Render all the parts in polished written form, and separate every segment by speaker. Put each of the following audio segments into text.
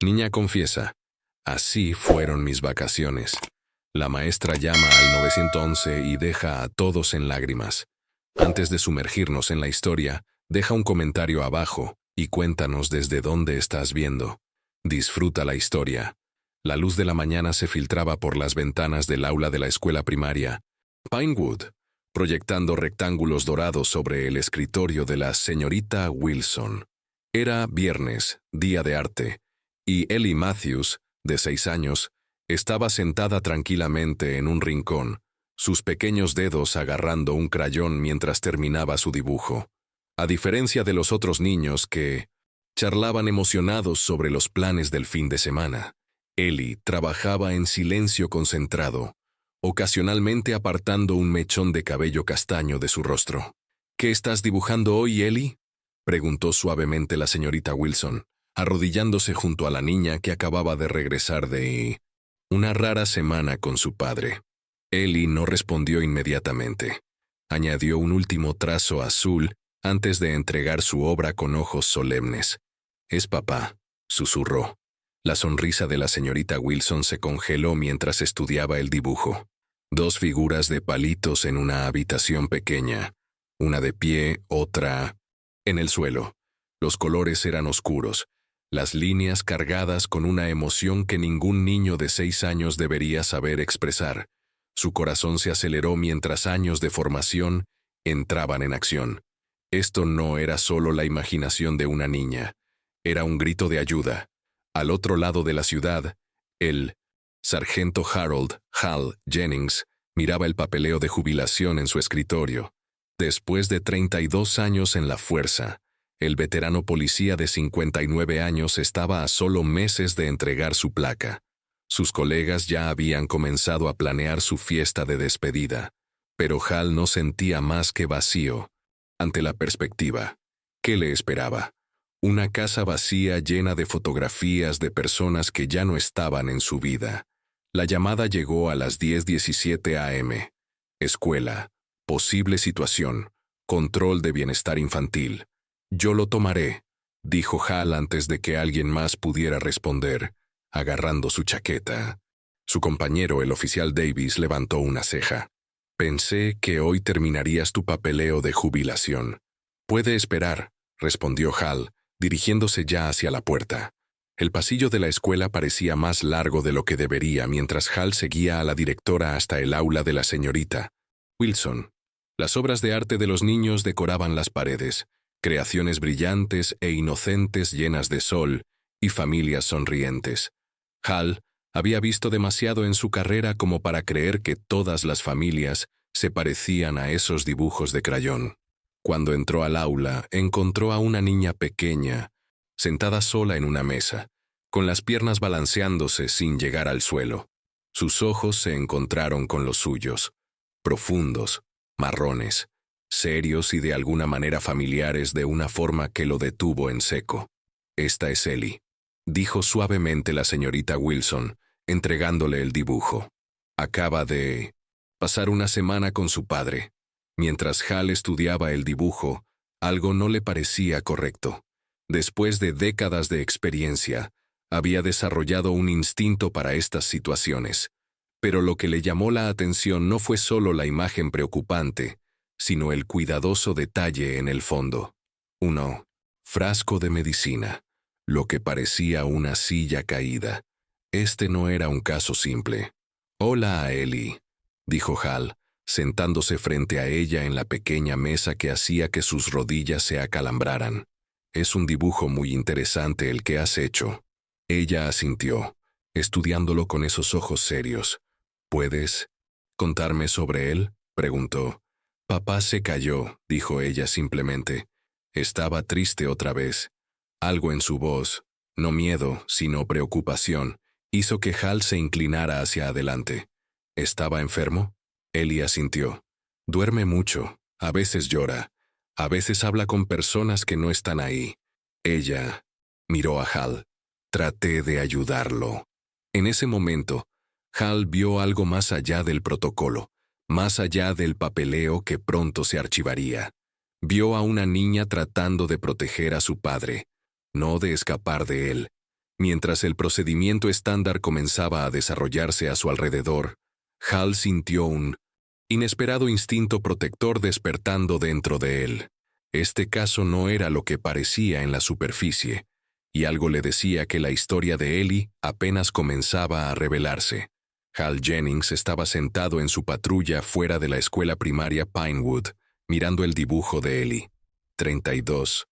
Speaker 1: Niña confiesa, así fueron mis vacaciones. La maestra llama al 911 y deja a todos en lágrimas. Antes de sumergirnos en la historia, deja un comentario abajo y cuéntanos desde dónde estás viendo. Disfruta la historia. La luz de la mañana se filtraba por las ventanas del aula de la escuela primaria Pinewood, proyectando rectángulos dorados sobre el escritorio de la señorita Wilson. Era viernes, día de arte, y Ellie Matthews, de 6 años, estaba sentada tranquilamente en un rincón, sus pequeños dedos agarrando un crayón mientras terminaba su dibujo. A diferencia de los otros niños que charlaban emocionados sobre los planes del fin de semana, Ellie trabajaba en silencio concentrado, ocasionalmente apartando un mechón de cabello castaño de su rostro. ¿Qué estás dibujando hoy, Ellie?, preguntó suavemente la señorita Wilson, arrodillándose junto a la niña que acababa de regresar de una rara semana con su padre. Ellie no respondió inmediatamente. Añadió un último trazo azul antes de entregar su obra con ojos solemnes. «Es papá», susurró. La sonrisa de la señorita Wilson se congeló mientras estudiaba el dibujo. 2 figuras de palitos en una habitación pequeña, una de pie, otra en el suelo. Los colores eran oscuros, las líneas cargadas con una emoción que ningún niño de 6 años debería saber expresar. Su corazón se aceleró mientras años de formación entraban en acción. Esto no era solo la imaginación de una niña, era un grito de ayuda. Al otro lado de la ciudad, el sargento Harold Hal Jennings miraba el papeleo de jubilación en su escritorio. Después de 32 años en la fuerza, el veterano policía de 59 años estaba a solo meses de entregar su placa. Sus colegas ya habían comenzado a planear su fiesta de despedida, pero Hal no sentía más que vacío ante la perspectiva. ¿Qué le esperaba? Una casa vacía llena de fotografías de personas que ya no estaban en su vida. La llamada llegó a las 10:17 a.m. Escuela. Posible situación. Control de bienestar infantil. «Yo lo tomaré», dijo Hal antes de que alguien más pudiera responder, agarrando su chaqueta. Su compañero, el oficial Davis, levantó una ceja. «Pensé que hoy terminarías tu papeleo de jubilación». «Puede esperar», respondió Hal, dirigiéndose ya hacia la puerta. El pasillo de la escuela parecía más largo de lo que debería mientras Hal seguía a la directora hasta el aula de la señorita Wilson. Las obras de arte de los niños decoraban las paredes, creaciones brillantes e inocentes llenas de sol y familias sonrientes. Hal había visto demasiado en su carrera como para creer que todas las familias se parecían a esos dibujos de crayón. Cuando entró al aula, encontró a una niña pequeña, sentada sola en una mesa, con las piernas balanceándose sin llegar al suelo. Sus ojos se encontraron con los suyos, profundos, marrones, serios y de alguna manera familiares de una forma que lo detuvo en seco. «Esta es Ellie», dijo suavemente la señorita Wilson, entregándole el dibujo. Acaba de pasar una semana con su padre. Mientras Hal estudiaba el dibujo, algo no le parecía correcto. Después de décadas de experiencia, había desarrollado un instinto para estas situaciones. Pero lo que le llamó la atención no fue solo la imagen preocupante, sino el cuidadoso detalle en el fondo. Un frasco de medicina, lo que parecía una silla caída. Este no era un caso simple. «Hola, Ellie», dijo Hal, sentándose frente a ella en la pequeña mesa que hacía que sus rodillas se acalambraran. «Es un dibujo muy interesante el que has hecho». Ella asintió, estudiándolo con esos ojos serios. «¿Puedes contarme sobre él?», preguntó. «Papá se cayó», dijo ella simplemente. Estaba triste otra vez. Algo en su voz, no miedo, sino preocupación, hizo que Hal se inclinara hacia adelante. «¿Estaba enfermo?», Ellie asintió. «Duerme mucho, a veces llora, a veces habla con personas que no están ahí». Ella miró a Hal. Traté de ayudarlo. En ese momento, Hal vio algo más allá del protocolo, más allá del papeleo que pronto se archivaría. Vio a una niña tratando de proteger a su padre, no de escapar de él. Mientras el procedimiento estándar comenzaba a desarrollarse a su alrededor, Hal sintió un inesperado instinto protector despertando dentro de él. Este caso no era lo que parecía en la superficie, y algo le decía que la historia de Ellie apenas comenzaba a revelarse. Hal Jennings estaba sentado en su patrulla fuera de la escuela primaria Pinewood, mirando el dibujo de Ellie. 32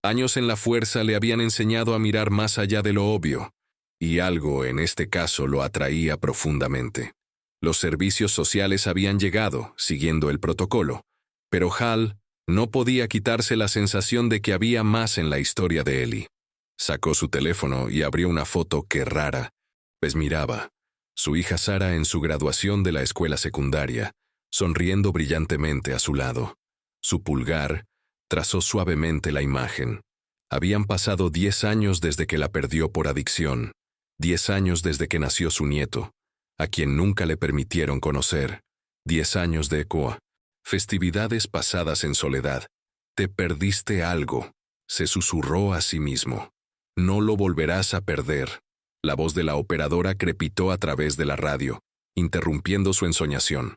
Speaker 1: años en la fuerza le habían enseñado a mirar más allá de lo obvio, y algo en este caso lo atraía profundamente. Los servicios sociales habían llegado, siguiendo el protocolo, pero Hal no podía quitarse la sensación de que había más en la historia de Ellie. Sacó su teléfono y abrió una foto que rara, pues miraba su hija Sara en su graduación de la escuela secundaria, sonriendo brillantemente a su lado. Su pulgar trazó suavemente la imagen. Habían pasado 10 años desde que la perdió por adicción, 10 años desde que nació su nieto, a quien nunca le permitieron conocer, 10 años de festividades pasadas en soledad. Te perdiste algo, se susurró a sí mismo. No lo volverás a perder. La voz de la operadora crepitó a través de la radio, interrumpiendo su ensoñación.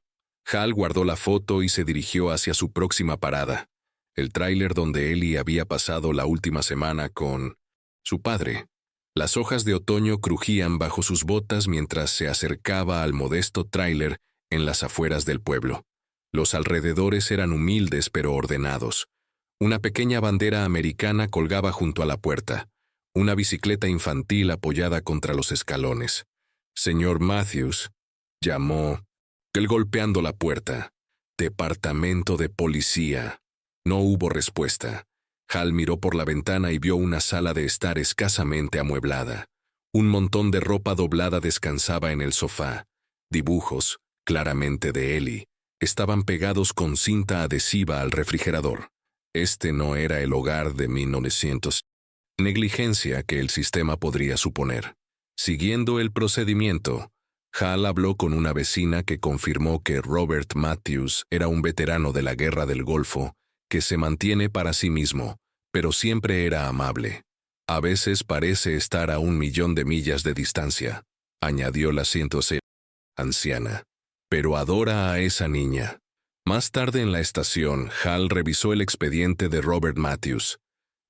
Speaker 1: Hal guardó la foto y se dirigió hacia su próxima parada, el tráiler donde Ellie había pasado la última semana con su padre. Las hojas de otoño crujían bajo sus botas mientras se acercaba al modesto tráiler en las afueras del pueblo. Los alrededores eran humildes pero ordenados. Una pequeña bandera americana colgaba junto a la puerta, una bicicleta infantil apoyada contra los escalones. «Señor Matthews», llamó él golpeando la puerta. «Departamento de policía». No hubo respuesta. Hal miró por la ventana y vio una sala de estar escasamente amueblada. Un montón de ropa doblada descansaba en el sofá. Dibujos, claramente de Ellie, estaban pegados con cinta adhesiva al refrigerador. Este no era el hogar de 1900. Negligencia que el sistema podría suponer. Siguiendo el procedimiento, Hal habló con una vecina que confirmó que Robert Matthews era un veterano de la Guerra del Golfo que se mantiene para sí mismo, pero siempre era amable. A veces parece estar a 1.000.000 de millas de distancia, añadió la 106 anciana. Pero adora a esa niña. Más tarde en la estación, Hal revisó el expediente de Robert Matthews.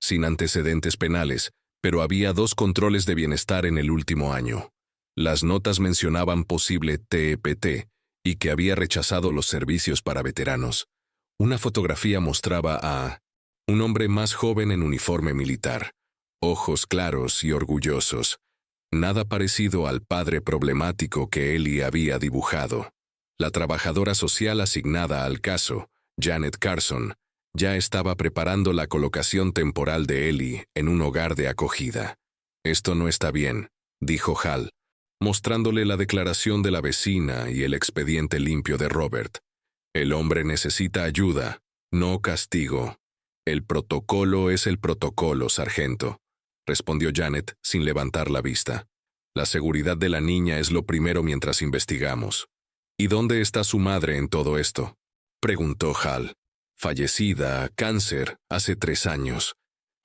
Speaker 1: Sin antecedentes penales, pero había 2 controles de bienestar en el último año. Las notas mencionaban posible TEPT y que había rechazado los servicios para veteranos. Una fotografía mostraba a un hombre más joven en uniforme militar, ojos claros y orgullosos, nada parecido al padre problemático que Ellie había dibujado. La trabajadora social asignada al caso, Janet Carson, ya estaba preparando la colocación temporal de Ellie en un hogar de acogida. «Esto no está bien», dijo Hal, mostrándole la declaración de la vecina y el expediente limpio de Robert. «El hombre necesita ayuda, no castigo». «El protocolo es el protocolo, sargento», respondió Janet sin levantar la vista. «La seguridad de la niña es lo primero mientras investigamos». «¿Y dónde está su madre en todo esto?», preguntó Hal. «Fallecida, cáncer, hace 3 años».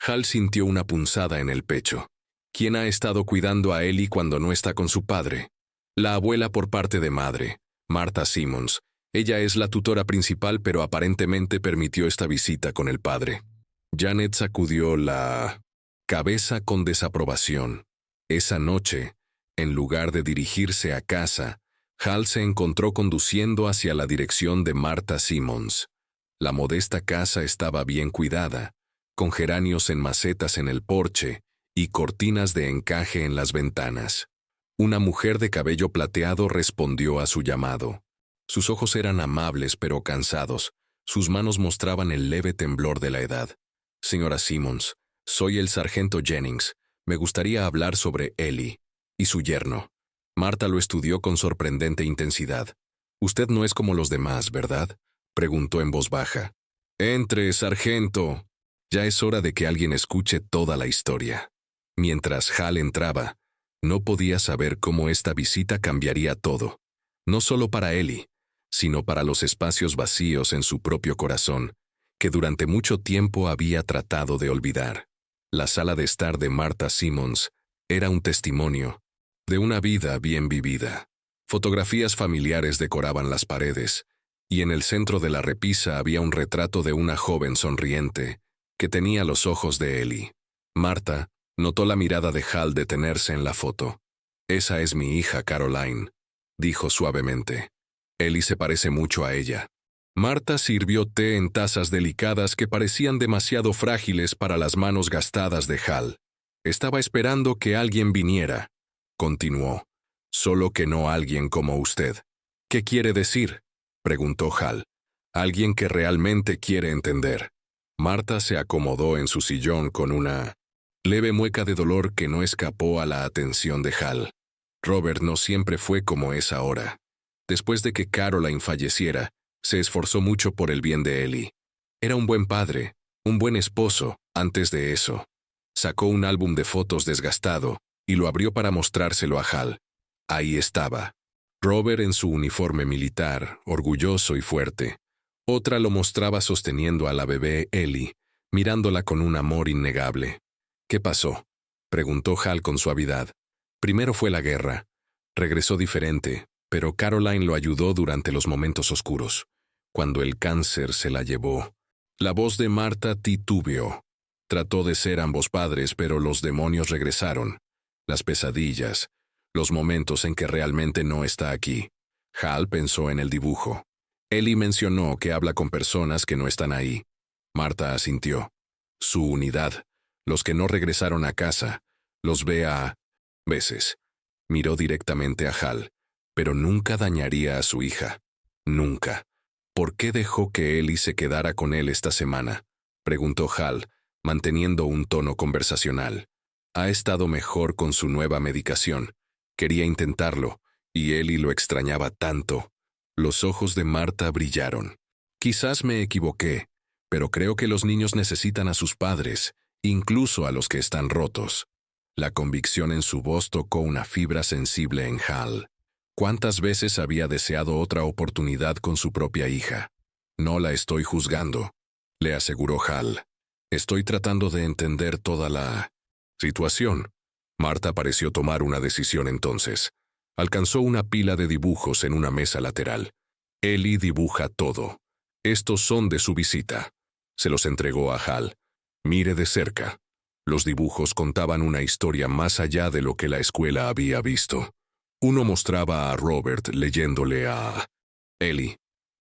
Speaker 1: Hal sintió una punzada en el pecho. ¿Quién ha estado cuidando a Ellie cuando no está con su padre? La abuela por parte de madre, Martha Simmons. Ella es la tutora principal, pero aparentemente permitió esta visita con el padre. Janet sacudió la cabeza con desaprobación. Esa noche, en lugar de dirigirse a casa, Hal se encontró conduciendo hacia la dirección de Martha Simmons. La modesta casa estaba bien cuidada, con geranios en macetas en el porche y cortinas de encaje en las ventanas. Una mujer de cabello plateado respondió a su llamado. Sus ojos eran amables pero cansados. Sus manos mostraban el leve temblor de la edad. «Señora Simmons, soy el sargento Jennings. Me gustaría hablar sobre Ellie y su yerno». Marta lo estudió con sorprendente intensidad. «Usted no es como los demás, ¿verdad?», preguntó en voz baja. «Entre, sargento». Ya es hora de que alguien escuche toda la historia. Mientras Hal entraba, no podía saber cómo esta visita cambiaría todo. No solo para Ellie, sino para los espacios vacíos en su propio corazón, que durante mucho tiempo había tratado de olvidar. La sala de estar de Martha Simmons Era un testimonio de una vida bien vivida. Fotografías familiares decoraban las paredes, y en el centro de la repisa había un retrato de una joven sonriente que tenía los ojos de Ellie. Marta notó la mirada de Hal detenerse en la foto. «Esa es mi hija Caroline», dijo suavemente. «Ellie se parece mucho a ella». Marta sirvió té en tazas delicadas que parecían demasiado frágiles para las manos gastadas de Hal. «Estaba esperando que alguien viniera», continuó. «Solo que no alguien como usted». «¿Qué quiere decir?», preguntó Hal. «Alguien que realmente quiere entender». Marta se acomodó en su sillón con una leve mueca de dolor que no escapó a la atención de Hal. Robert no siempre fue como es ahora. Después de que Caroline falleciera, se esforzó mucho por el bien de Ellie. Era un buen padre, un buen esposo, antes de eso. Sacó un álbum de fotos desgastado y lo abrió para mostrárselo a Hal. Ahí estaba. Robert en su uniforme militar, orgulloso y fuerte. Otra lo mostraba sosteniendo a la bebé Ellie, mirándola con un amor innegable. «¿Qué pasó?», preguntó Hal con suavidad. «Primero fue la guerra. Regresó diferente, pero Caroline lo ayudó durante los momentos oscuros, cuando el cáncer se la llevó». La voz de Marta titubeó. Trató de ser ambos padres, pero los demonios regresaron. Las pesadillas, los momentos en que realmente no está aquí. Hal pensó en el dibujo. Ellie mencionó que habla con personas que no están ahí. Marta asintió. Su unidad, los que no regresaron a casa, los ve a veces. Miró directamente a Hal, pero nunca dañaría a su hija. Nunca. «¿Por qué dejó que Ellie se quedara con él esta semana?», preguntó Hal, manteniendo un tono conversacional. «Ha estado mejor con su nueva medicación. Quería intentarlo, y Ellie lo extrañaba tanto». Los ojos de Marta brillaron. «Quizás me equivoqué, pero creo que los niños necesitan a sus padres, incluso a los que están rotos». La convicción en su voz tocó una fibra sensible en Hal. ¿Cuántas veces había deseado otra oportunidad con su propia hija? «No la estoy juzgando», le aseguró Hal. «Estoy tratando de entender toda la situación». Marta pareció tomar una decisión entonces. Alcanzó una pila de dibujos en una mesa lateral. «Ellie dibuja todo. Estos son de su visita». Se los entregó a Hal. «Mire de cerca». Los dibujos contaban una historia más allá de lo que la escuela había visto. Uno mostraba a Robert leyéndole a Ellie.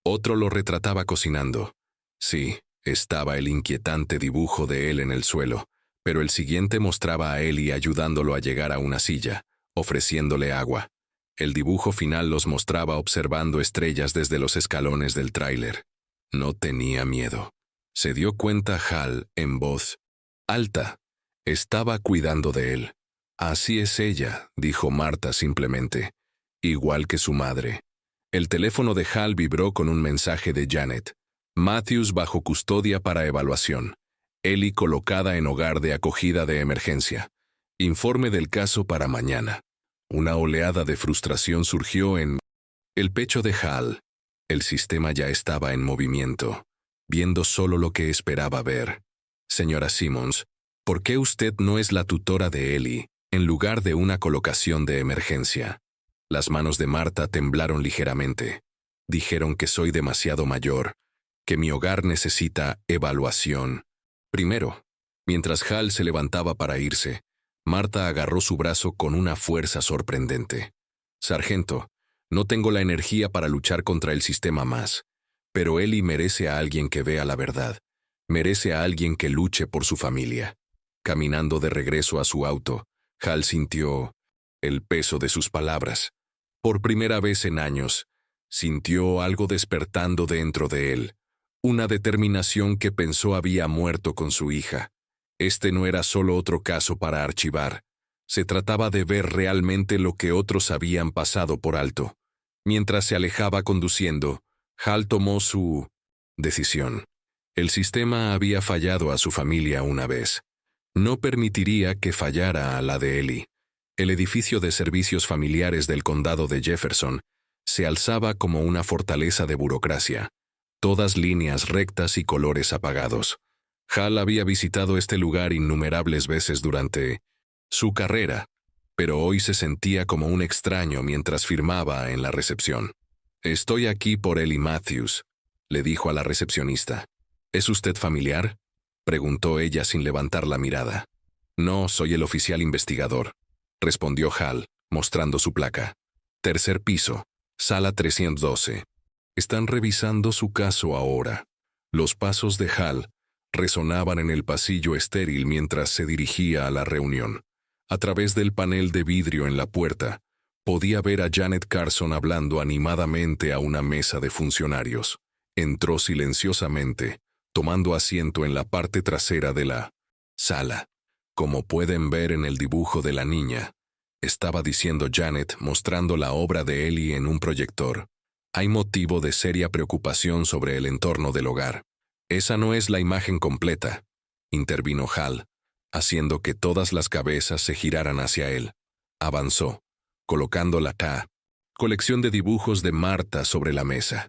Speaker 1: Otro lo retrataba cocinando. Sí, estaba el inquietante dibujo de él en el suelo, pero el siguiente mostraba a Ellie ayudándolo a llegar a una silla, ofreciéndole agua. El dibujo final los mostraba observando estrellas desde los escalones del tráiler. No tenía miedo. Se dio cuenta Hal en voz alta. Estaba cuidando de él. «Así es ella», dijo Marta simplemente. «Igual que su madre». El teléfono de Hal vibró con un mensaje de Janet. «Matthews bajo custodia para evaluación. Ellie colocada en hogar de acogida de emergencia. Informe del caso para mañana». Una oleada de frustración surgió en el pecho de Hal. El sistema ya estaba en movimiento, viendo solo lo que esperaba ver. «Señora Simmons, ¿por qué usted no es la tutora de Ellie, en lugar de una colocación de emergencia?» Las manos de Marta temblaron ligeramente. «Dijeron que soy demasiado mayor, que mi hogar necesita evaluación». Primero, mientras Hal se levantaba para irse, Marta agarró su brazo con una fuerza sorprendente. «Sargento, no tengo la energía para luchar contra el sistema más, pero Ellie merece a alguien que vea la verdad. Merece a alguien que luche por su familia». Caminando de regreso a su auto, Hal sintió el peso de sus palabras. Por primera vez en años, sintió algo despertando dentro de él, una determinación que pensó había muerto con su hija. Este no era solo otro caso para archivar. Se trataba de ver realmente lo que otros habían pasado por alto. Mientras se alejaba conduciendo, Hal tomó su decisión. El sistema había fallado a su familia una vez. No permitiría que fallara a la de Ellie. El edificio de servicios familiares del condado de Jefferson se alzaba como una fortaleza de burocracia. Todas líneas rectas y colores apagados. Hal había visitado este lugar innumerables veces durante su carrera, pero hoy se sentía como un extraño mientras firmaba en la recepción. «Estoy aquí por Ellie Matthews», le dijo a la recepcionista. «¿Es usted familiar?», preguntó ella sin levantar la mirada. «No, soy el oficial investigador», respondió Hal, mostrando su placa. «Tercer piso, sala 312. Están revisando su caso ahora». Los pasos de Hal resonaban en el pasillo estéril mientras se dirigía a la reunión. A través del panel de vidrio en la puerta, podía ver a Janet Carson hablando animadamente a una mesa de funcionarios. Entró silenciosamente, tomando asiento en la parte trasera de la sala. «Como pueden ver en el dibujo de la niña», estaba diciendo Janet, mostrando la obra de Ellie en un proyector. «Hay motivo de seria preocupación sobre el entorno del hogar». «Esa no es la imagen completa», intervino Hal, haciendo que todas las cabezas se giraran hacia él. Avanzó, colocando la colección de dibujos de Marta sobre la mesa.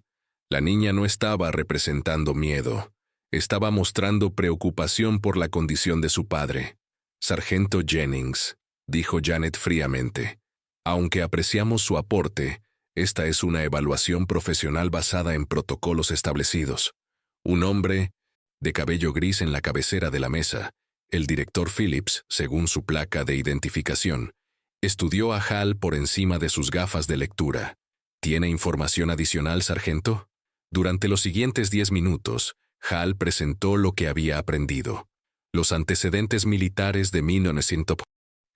Speaker 1: La niña no estaba representando miedo, estaba mostrando preocupación por la condición de su padre. «Sargento Jennings», dijo Janet fríamente, «aunque apreciamos su aporte, esta es una evaluación profesional basada en protocolos establecidos». Un hombre de cabello gris en la cabecera de la mesa, el director Phillips, según su placa de identificación, estudió a Hal por encima de sus gafas de lectura. «¿Tiene información adicional, sargento?». Durante los siguientes 10 minutos, Hal presentó lo que había aprendido. Los antecedentes militares de Minnesota,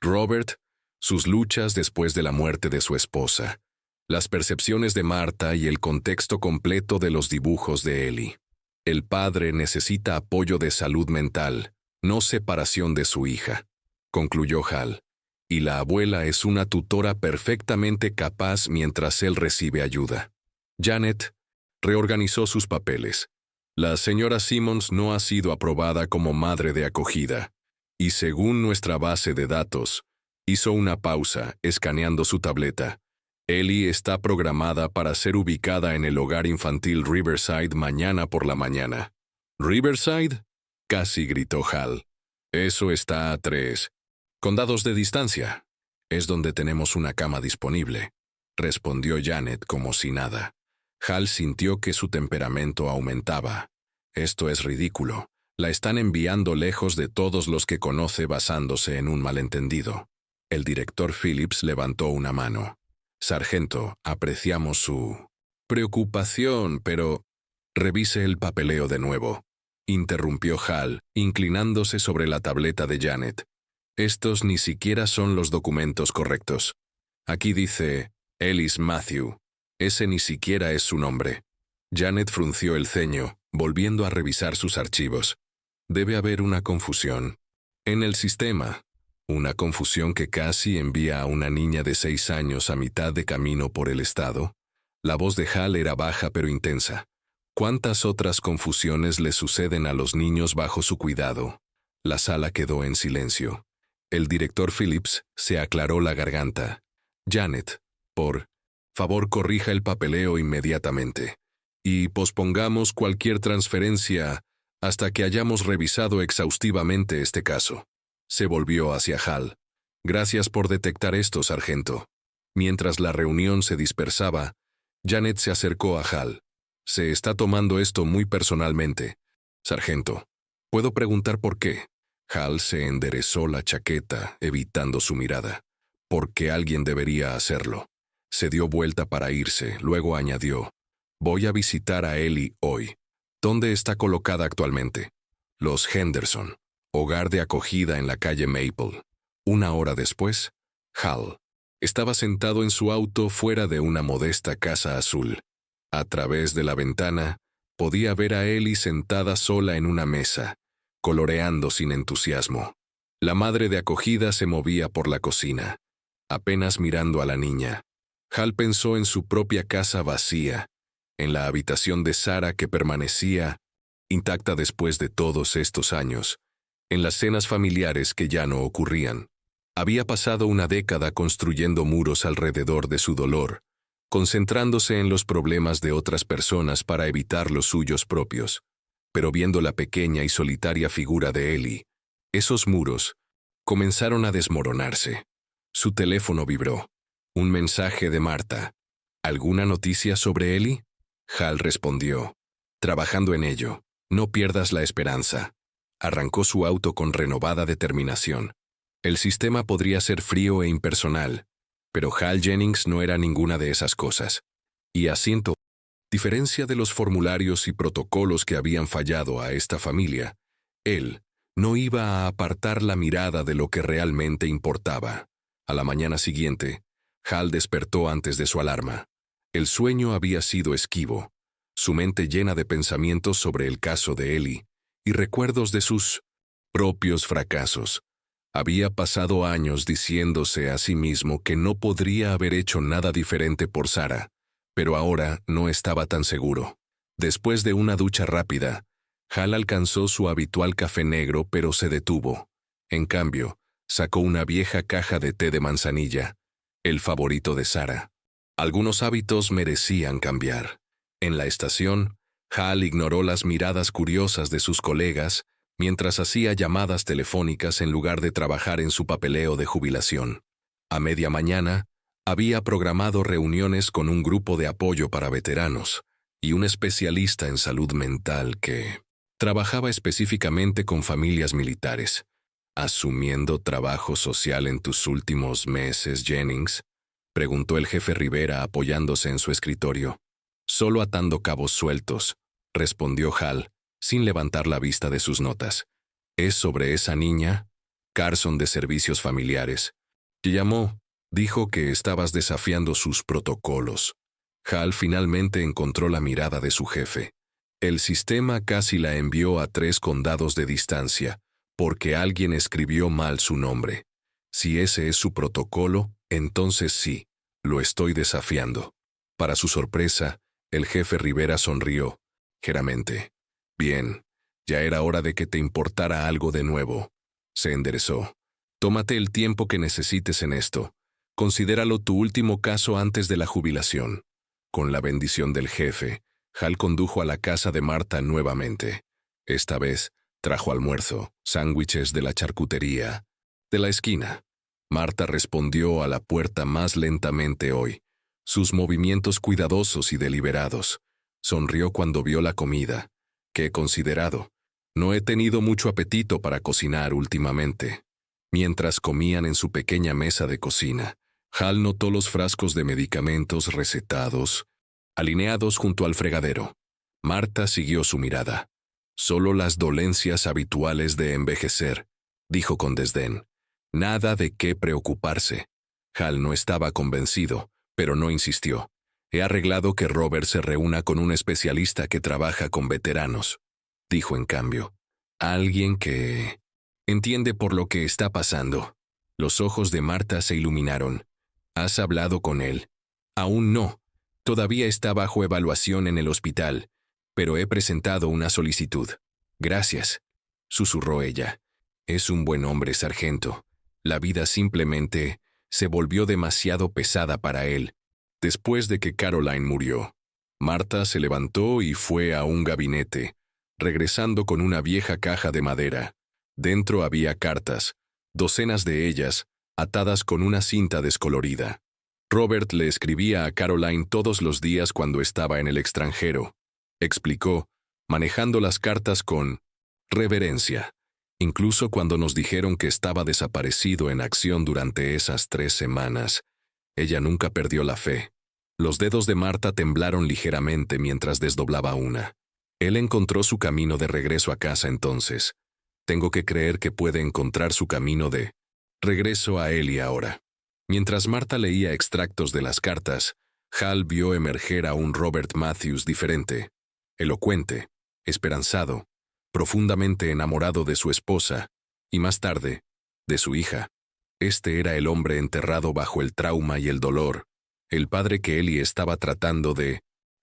Speaker 1: Robert, sus luchas después de la muerte de su esposa, las percepciones de Marta y el contexto completo de los dibujos de Ellie. El padre necesita apoyo de salud mental, no separación de su hija, concluyó Hal, y la abuela es una tutora perfectamente capaz mientras él recibe ayuda. Janet reorganizó sus papeles. La señora Simmons no ha sido aprobada como madre de acogida, y según nuestra base de datos, hizo una pausa, escaneando su tableta. Ellie está programada para ser ubicada en el hogar infantil Riverside mañana por la mañana. «¿Riverside?», casi gritó Hal. «Eso está a 3 condados de distancia. Es donde tenemos una cama disponible», respondió Janet como si nada. Hal sintió que su temperamento aumentaba. «Esto es ridículo. La están enviando lejos de todos los que conoce basándose en un malentendido». El director Phillips levantó una mano. «Sargento, apreciamos su preocupación, pero revise el papeleo de nuevo», interrumpió Hal, inclinándose sobre la tableta de Janet. «Estos ni siquiera son los documentos correctos. Aquí dice Ellis Matthew. Ese ni siquiera es su nombre». Janet frunció el ceño, volviendo a revisar sus archivos. «Debe haber una confusión en el sistema». Una confusión que casi envía a una niña de 6 años a mitad de camino por el estado. La voz de Hal era baja pero intensa. ¿Cuántas otras confusiones le suceden a los niños bajo su cuidado? La sala quedó en silencio. El director Phillips se aclaró la garganta. «Janet, por favor corrija el papeleo inmediatamente. Y pospongamos cualquier transferencia hasta que hayamos revisado exhaustivamente este caso». Se volvió hacia Hal. «Gracias por detectar esto, sargento». Mientras la reunión se dispersaba, Janet se acercó a Hal. «Se está tomando esto muy personalmente. Sargento, ¿puedo preguntar por qué?». Hal se enderezó la chaqueta, evitando su mirada. «Porque alguien debería hacerlo». Se dio vuelta para irse, luego añadió: «Voy a visitar a Ellie hoy». «¿Dónde está colocada actualmente?» «Los Henderson, hogar de acogida en la calle Maple». Una hora después, Hal estaba sentado en su auto fuera de una modesta casa azul. A través de la ventana, podía ver a Ellie sentada sola en una mesa, coloreando sin entusiasmo. La madre de acogida se movía por la cocina, apenas mirando a la niña. Hal pensó en su propia casa vacía, en la habitación de Sarah que permanecía intacta después de todos estos años, en las cenas familiares que ya no ocurrían. Había pasado una década construyendo muros alrededor de su dolor, concentrándose en los problemas de otras personas para evitar los suyos propios. Pero viendo la pequeña y solitaria figura de Ellie, esos muros comenzaron a desmoronarse. Su teléfono vibró. Un mensaje de Marta. ¿Alguna noticia sobre Ellie? Hal respondió. Trabajando en ello. No pierdas la esperanza. Arrancó su auto con renovada determinación. El sistema podría ser frío e impersonal, pero Hal Jennings no era ninguna de esas cosas. Y asiento. Diferencia de los formularios y protocolos que habían fallado a esta familia, él no iba a apartar la mirada de lo que realmente importaba. A la mañana siguiente, Hal despertó antes de su alarma. El sueño había sido esquivo, su mente llena de pensamientos sobre el caso de Ellie y recuerdos de sus propios fracasos. Había pasado años diciéndose a sí mismo que no podría haber hecho nada diferente por Sarah, pero ahora no estaba tan seguro. Después de una ducha rápida, Hal alcanzó su habitual café negro, pero se detuvo. En cambio, sacó una vieja caja de té de manzanilla, el favorito de Sarah. Algunos hábitos merecían cambiar. En la estación, Hal ignoró las miradas curiosas de sus colegas mientras hacía llamadas telefónicas en lugar de trabajar en su papeleo de jubilación. A media mañana, había programado reuniones con un grupo de apoyo para veteranos y un especialista en salud mental que trabajaba específicamente con familias militares. ¿Asumiendo trabajo social en tus últimos meses, Jennings?, preguntó el jefe Rivera apoyándose en su escritorio. Solo atando cabos sueltos, respondió Hal, sin levantar la vista de sus notas. ¿Es sobre esa niña? Carson de Servicios Familiares. Te llamó. Dijo que estabas desafiando sus protocolos. Hal finalmente encontró la mirada de su jefe. El sistema casi la envió a 3 condados de distancia, porque alguien escribió mal su nombre. Si ese es su protocolo, entonces sí, lo estoy desafiando. Para su sorpresa, el jefe Rivera sonrió, ligeramente. Bien, ya era hora de que te importara algo de nuevo. Se enderezó. Tómate el tiempo que necesites en esto. Considéralo tu último caso antes de la jubilación. Con la bendición del jefe, Hal condujo a la casa de Marta nuevamente. Esta vez, trajo almuerzo, sándwiches de la charcutería de la esquina. Marta respondió a la puerta más lentamente hoy, sus movimientos cuidadosos y deliberados. Sonrió cuando vio la comida. Qué considerado. No he tenido mucho apetito para cocinar últimamente. Mientras comían en su pequeña mesa de cocina, Hal notó los frascos de medicamentos recetados, alineados junto al fregadero. Marta siguió su mirada. Solo las dolencias habituales de envejecer, dijo con desdén. Nada de qué preocuparse. Hal no estaba convencido, pero no insistió. He arreglado que Robert se reúna con un especialista que trabaja con veteranos, dijo en cambio. Alguien que entiende por lo que está pasando. Los ojos de Marta se iluminaron. ¿Has hablado con él? Aún no. Todavía está bajo evaluación en el hospital, pero he presentado una solicitud. Gracias, susurró ella. Es un buen hombre, sargento. La vida simplemente se volvió demasiado pesada para él. Después de que Caroline murió, Marta se levantó y fue a un gabinete, regresando con una vieja caja de madera. Dentro había cartas, docenas de ellas, atadas con una cinta descolorida. Robert le escribía a Caroline todos los días cuando estaba en el extranjero, explicó, manejando las cartas con reverencia. Incluso cuando nos dijeron que estaba desaparecido en acción durante esas 3 semanas, ella nunca perdió la fe. Los dedos de Marta temblaron ligeramente mientras desdoblaba una. Él encontró su camino de regreso a casa entonces. Tengo que creer que puede encontrar su camino de regreso a Ellie ahora. Mientras Marta leía extractos de las cartas, Hal vio emerger a un Robert Matthews diferente, elocuente, esperanzado, profundamente enamorado de su esposa, y más tarde, de su hija. Este era el hombre enterrado bajo el trauma y el dolor, el padre que Ellie estaba tratando de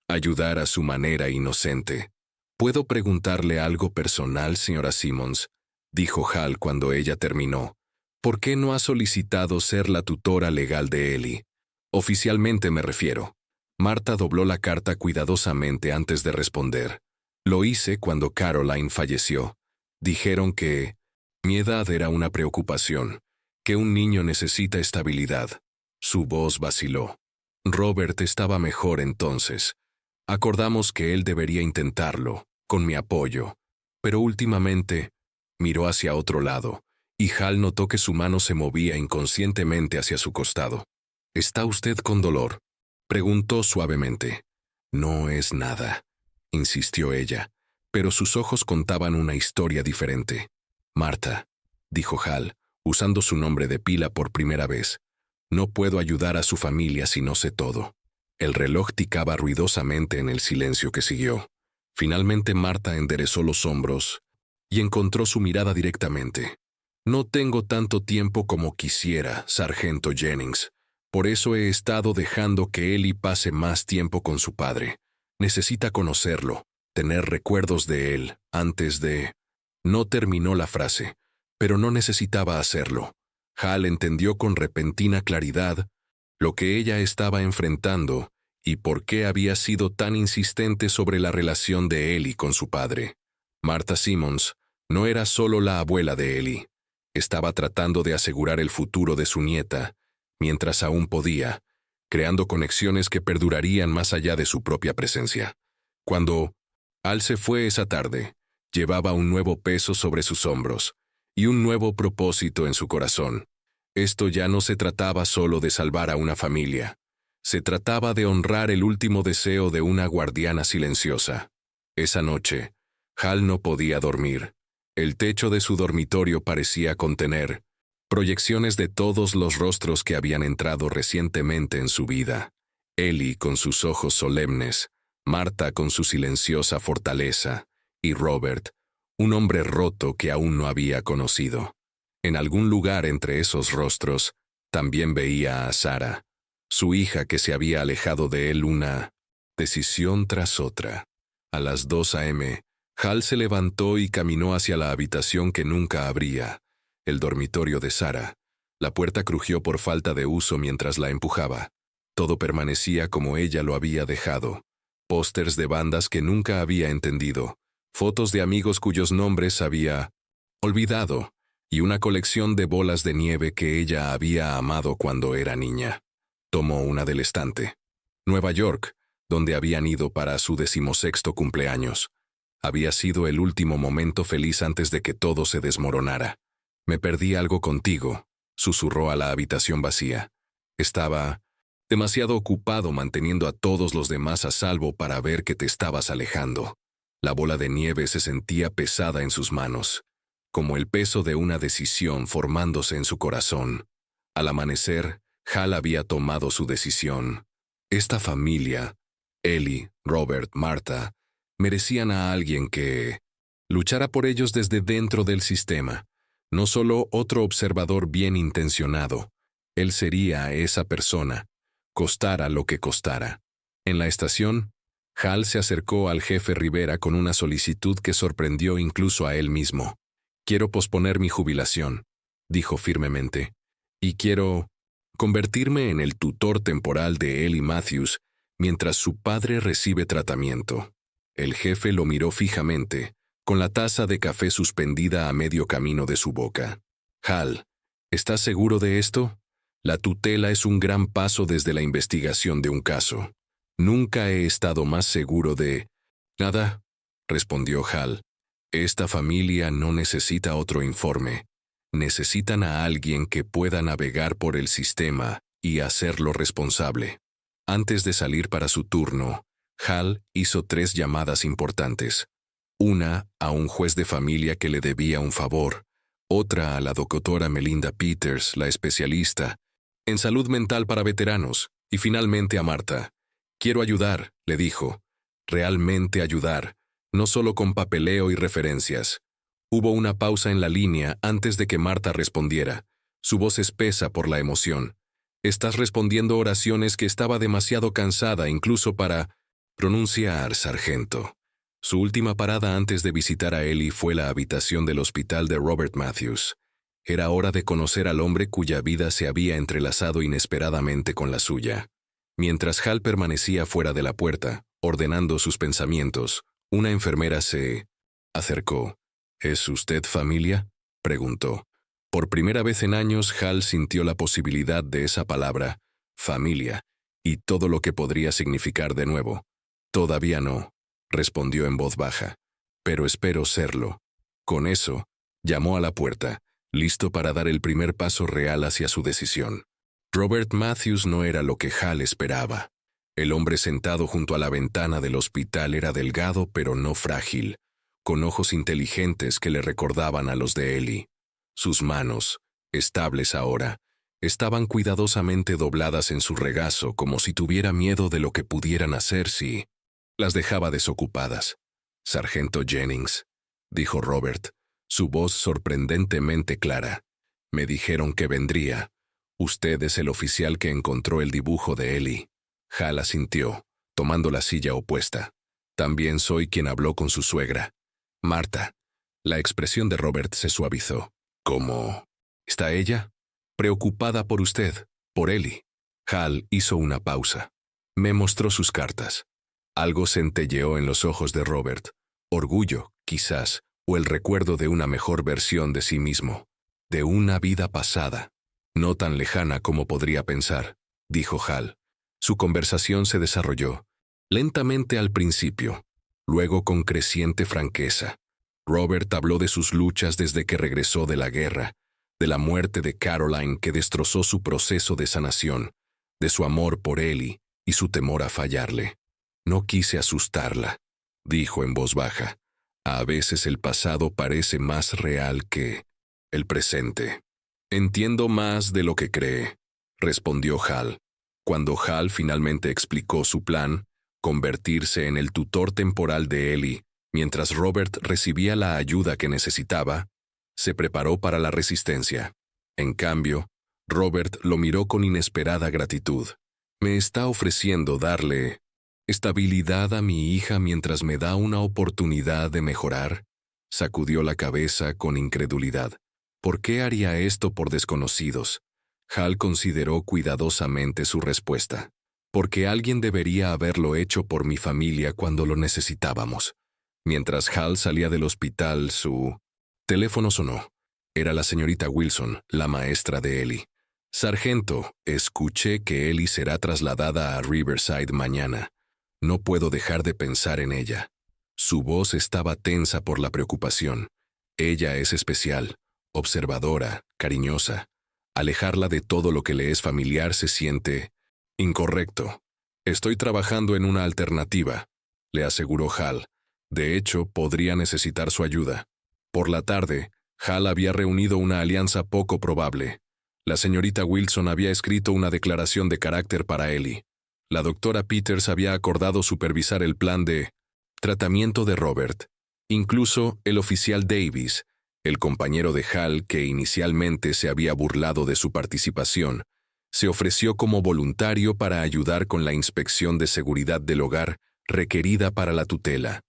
Speaker 1: ayudar a su manera inocente. ¿Puedo preguntarle algo personal, señora Simmons?, dijo Hal cuando ella terminó. ¿Por qué no ha solicitado ser la tutora legal de Ellie? Oficialmente me refiero. Marta dobló la carta cuidadosamente antes de responder. Lo hice cuando Caroline falleció. Dijeron que mi edad era una preocupación, que un niño necesita estabilidad. Su voz vaciló. Robert estaba mejor entonces. Acordamos que él debería intentarlo, con mi apoyo. Pero últimamente, miró hacia otro lado, y Hal notó que su mano se movía inconscientemente hacia su costado. ¿Está usted con dolor?, preguntó suavemente. No es nada, insistió ella, pero sus ojos contaban una historia diferente. Marta, dijo Hal, usando su nombre de pila por primera vez. No puedo ayudar a su familia si no sé todo. El reloj ticaba ruidosamente en el silencio que siguió. Finalmente Marta enderezó los hombros y encontró su mirada directamente. No tengo tanto tiempo como quisiera, sargento Jennings. Por eso he estado dejando que Ellie pase más tiempo con su padre. Necesita conocerlo, tener recuerdos de él, antes de... No terminó la frase, pero no necesitaba hacerlo. Hal entendió con repentina claridad lo que ella estaba enfrentando y por qué había sido tan insistente sobre la relación de Ellie con su padre. Martha Simmons no era solo la abuela de Ellie. Estaba tratando de asegurar el futuro de su nieta, mientras aún podía, creando conexiones que perdurarían más allá de su propia presencia. Cuando Hal se fue esa tarde, llevaba un nuevo peso sobre sus hombros y un nuevo propósito en su corazón. Esto ya no se trataba solo de salvar a una familia. Se trataba de honrar el último deseo de una guardiana silenciosa. Esa noche, Hal no podía dormir. El techo de su dormitorio parecía contener proyecciones de todos los rostros que habían entrado recientemente en su vida. Ellie con sus ojos solemnes, Marta con su silenciosa fortaleza, y Robert, un hombre roto que aún no había conocido. En algún lugar entre esos rostros, también veía a Sarah, su hija que se había alejado de él una decisión tras otra. A las 2 a.m., Hal se levantó y caminó hacia la habitación que nunca abría, el dormitorio de Sarah. La puerta crujió por falta de uso mientras la empujaba. Todo permanecía como ella lo había dejado. Pósters de bandas que nunca había entendido, fotos de amigos cuyos nombres había olvidado, y una colección de bolas de nieve que ella había amado cuando era niña. Tomó una del estante. Nueva York, donde habían ido para su 16º cumpleaños. Había sido el último momento feliz antes de que todo se desmoronara. «Me perdí algo contigo», susurró a la habitación vacía. Estaba demasiado ocupado manteniendo a todos los demás a salvo para ver que te estabas alejando. La bola de nieve se sentía pesada en sus manos, como el peso de una decisión formándose en su corazón. Al amanecer, Hal había tomado su decisión. Esta familia, Ellie, Robert, Martha, merecían a alguien que luchara por ellos desde dentro del sistema, no solo otro observador bien intencionado. Él sería esa persona, costara lo que costara. En la estación, Hal se acercó al jefe Rivera con una solicitud que sorprendió incluso a él mismo. «Quiero posponer mi jubilación», dijo firmemente, «y quiero convertirme en el tutor temporal de Ellie Matthews mientras su padre recibe tratamiento». El jefe lo miró fijamente, con la taza de café suspendida a medio camino de su boca. «Hal, ¿estás seguro de esto? La tutela es un gran paso desde la investigación de un caso. Nunca he estado más seguro de...» «Nada», respondió Hal. «Esta familia no necesita otro informe. Necesitan a alguien que pueda navegar por el sistema y hacerlo responsable». Antes de salir para su turno, Hal hizo 3 llamadas importantes. Una a un juez de familia que le debía un favor, otra a la doctora Melinda Peters, la especialista en salud mental para veteranos, y finalmente a Marta. «Quiero ayudar», le dijo. «Realmente ayudar, no solo con papeleo y referencias». Hubo una pausa en la línea antes de que Marta respondiera, su voz espesa por la emoción. «Estás respondiendo oraciones que estaba demasiado cansada incluso para pronunciar, sargento». Su última parada antes de visitar a Ellie fue la habitación del hospital de Robert Matthews. Era hora de conocer al hombre cuya vida se había entrelazado inesperadamente con la suya. Mientras Hal permanecía fuera de la puerta, ordenando sus pensamientos, una enfermera se acercó. «¿Es usted familia?», preguntó. Por primera vez en años, Hal sintió la posibilidad de esa palabra, familia, y todo lo que podría significar de nuevo. Todavía no, respondió en voz baja, pero espero serlo. Con eso, llamó a la puerta, listo para dar el primer paso real hacia su decisión. Robert Matthews no era lo que Hal esperaba. El hombre sentado junto a la ventana del hospital era delgado pero no frágil, con ojos inteligentes que le recordaban a los de Ellie. Sus manos, estables ahora, estaban cuidadosamente dobladas en su regazo como si tuviera miedo de lo que pudieran hacer si las dejaba desocupadas. «Sargento Jennings», dijo Robert, su voz sorprendentemente clara. «Me dijeron que vendría. Usted es el oficial que encontró el dibujo de Ellie». Hal asintió, tomando la silla opuesta. «También soy quien habló con su suegra, Marta». La expresión de Robert se suavizó. «¿Cómo? ¿Está ella?» «Preocupada por usted, por Ellie». Hal hizo una pausa. Me mostró sus cartas. Algo centelleó en los ojos de Robert. Orgullo, quizás, o el recuerdo de una mejor versión de sí mismo. De una vida pasada. No tan lejana como podría pensar, dijo Hal. Su conversación se desarrolló, lentamente al principio, luego con creciente franqueza. Robert habló de sus luchas desde que regresó de la guerra, de la muerte de Caroline que destrozó su proceso de sanación, de su amor por Ellie y su temor a fallarle. «No quise asustarla», dijo en voz baja. «A veces el pasado parece más real que el presente». «Entiendo más de lo que cree», respondió Hal. Cuando Hal finalmente explicó su plan, convertirse en el tutor temporal de Ellie, mientras Robert recibía la ayuda que necesitaba, se preparó para la resistencia. En cambio, Robert lo miró con inesperada gratitud. «¿Me está ofreciendo darle estabilidad a mi hija mientras me da una oportunidad de mejorar?» Sacudió la cabeza con incredulidad. ¿Por qué haría esto por desconocidos? Hal consideró cuidadosamente su respuesta. «Porque alguien debería haberlo hecho por mi familia cuando lo necesitábamos». Mientras Hal salía del hospital, su teléfono sonó. Era la señorita Wilson, la maestra de Ellie. «Sargento, escuché que Ellie será trasladada a Riverside mañana. No puedo dejar de pensar en ella». Su voz estaba tensa por la preocupación. «Ella es especial, observadora, cariñosa. Alejarla de todo lo que le es familiar se siente incorrecto. Estoy trabajando en una alternativa», le aseguró Hal. «De hecho, podría necesitar su ayuda». Por la tarde, Hal había reunido una alianza poco probable. La señorita Wilson había escrito una declaración de carácter para Ellie. La doctora Peters había acordado supervisar el plan de tratamiento de Robert. Incluso el oficial Davis, el compañero de Hal que inicialmente se había burlado de su participación, se ofreció como voluntario para ayudar con la inspección de seguridad del hogar requerida para la tutela.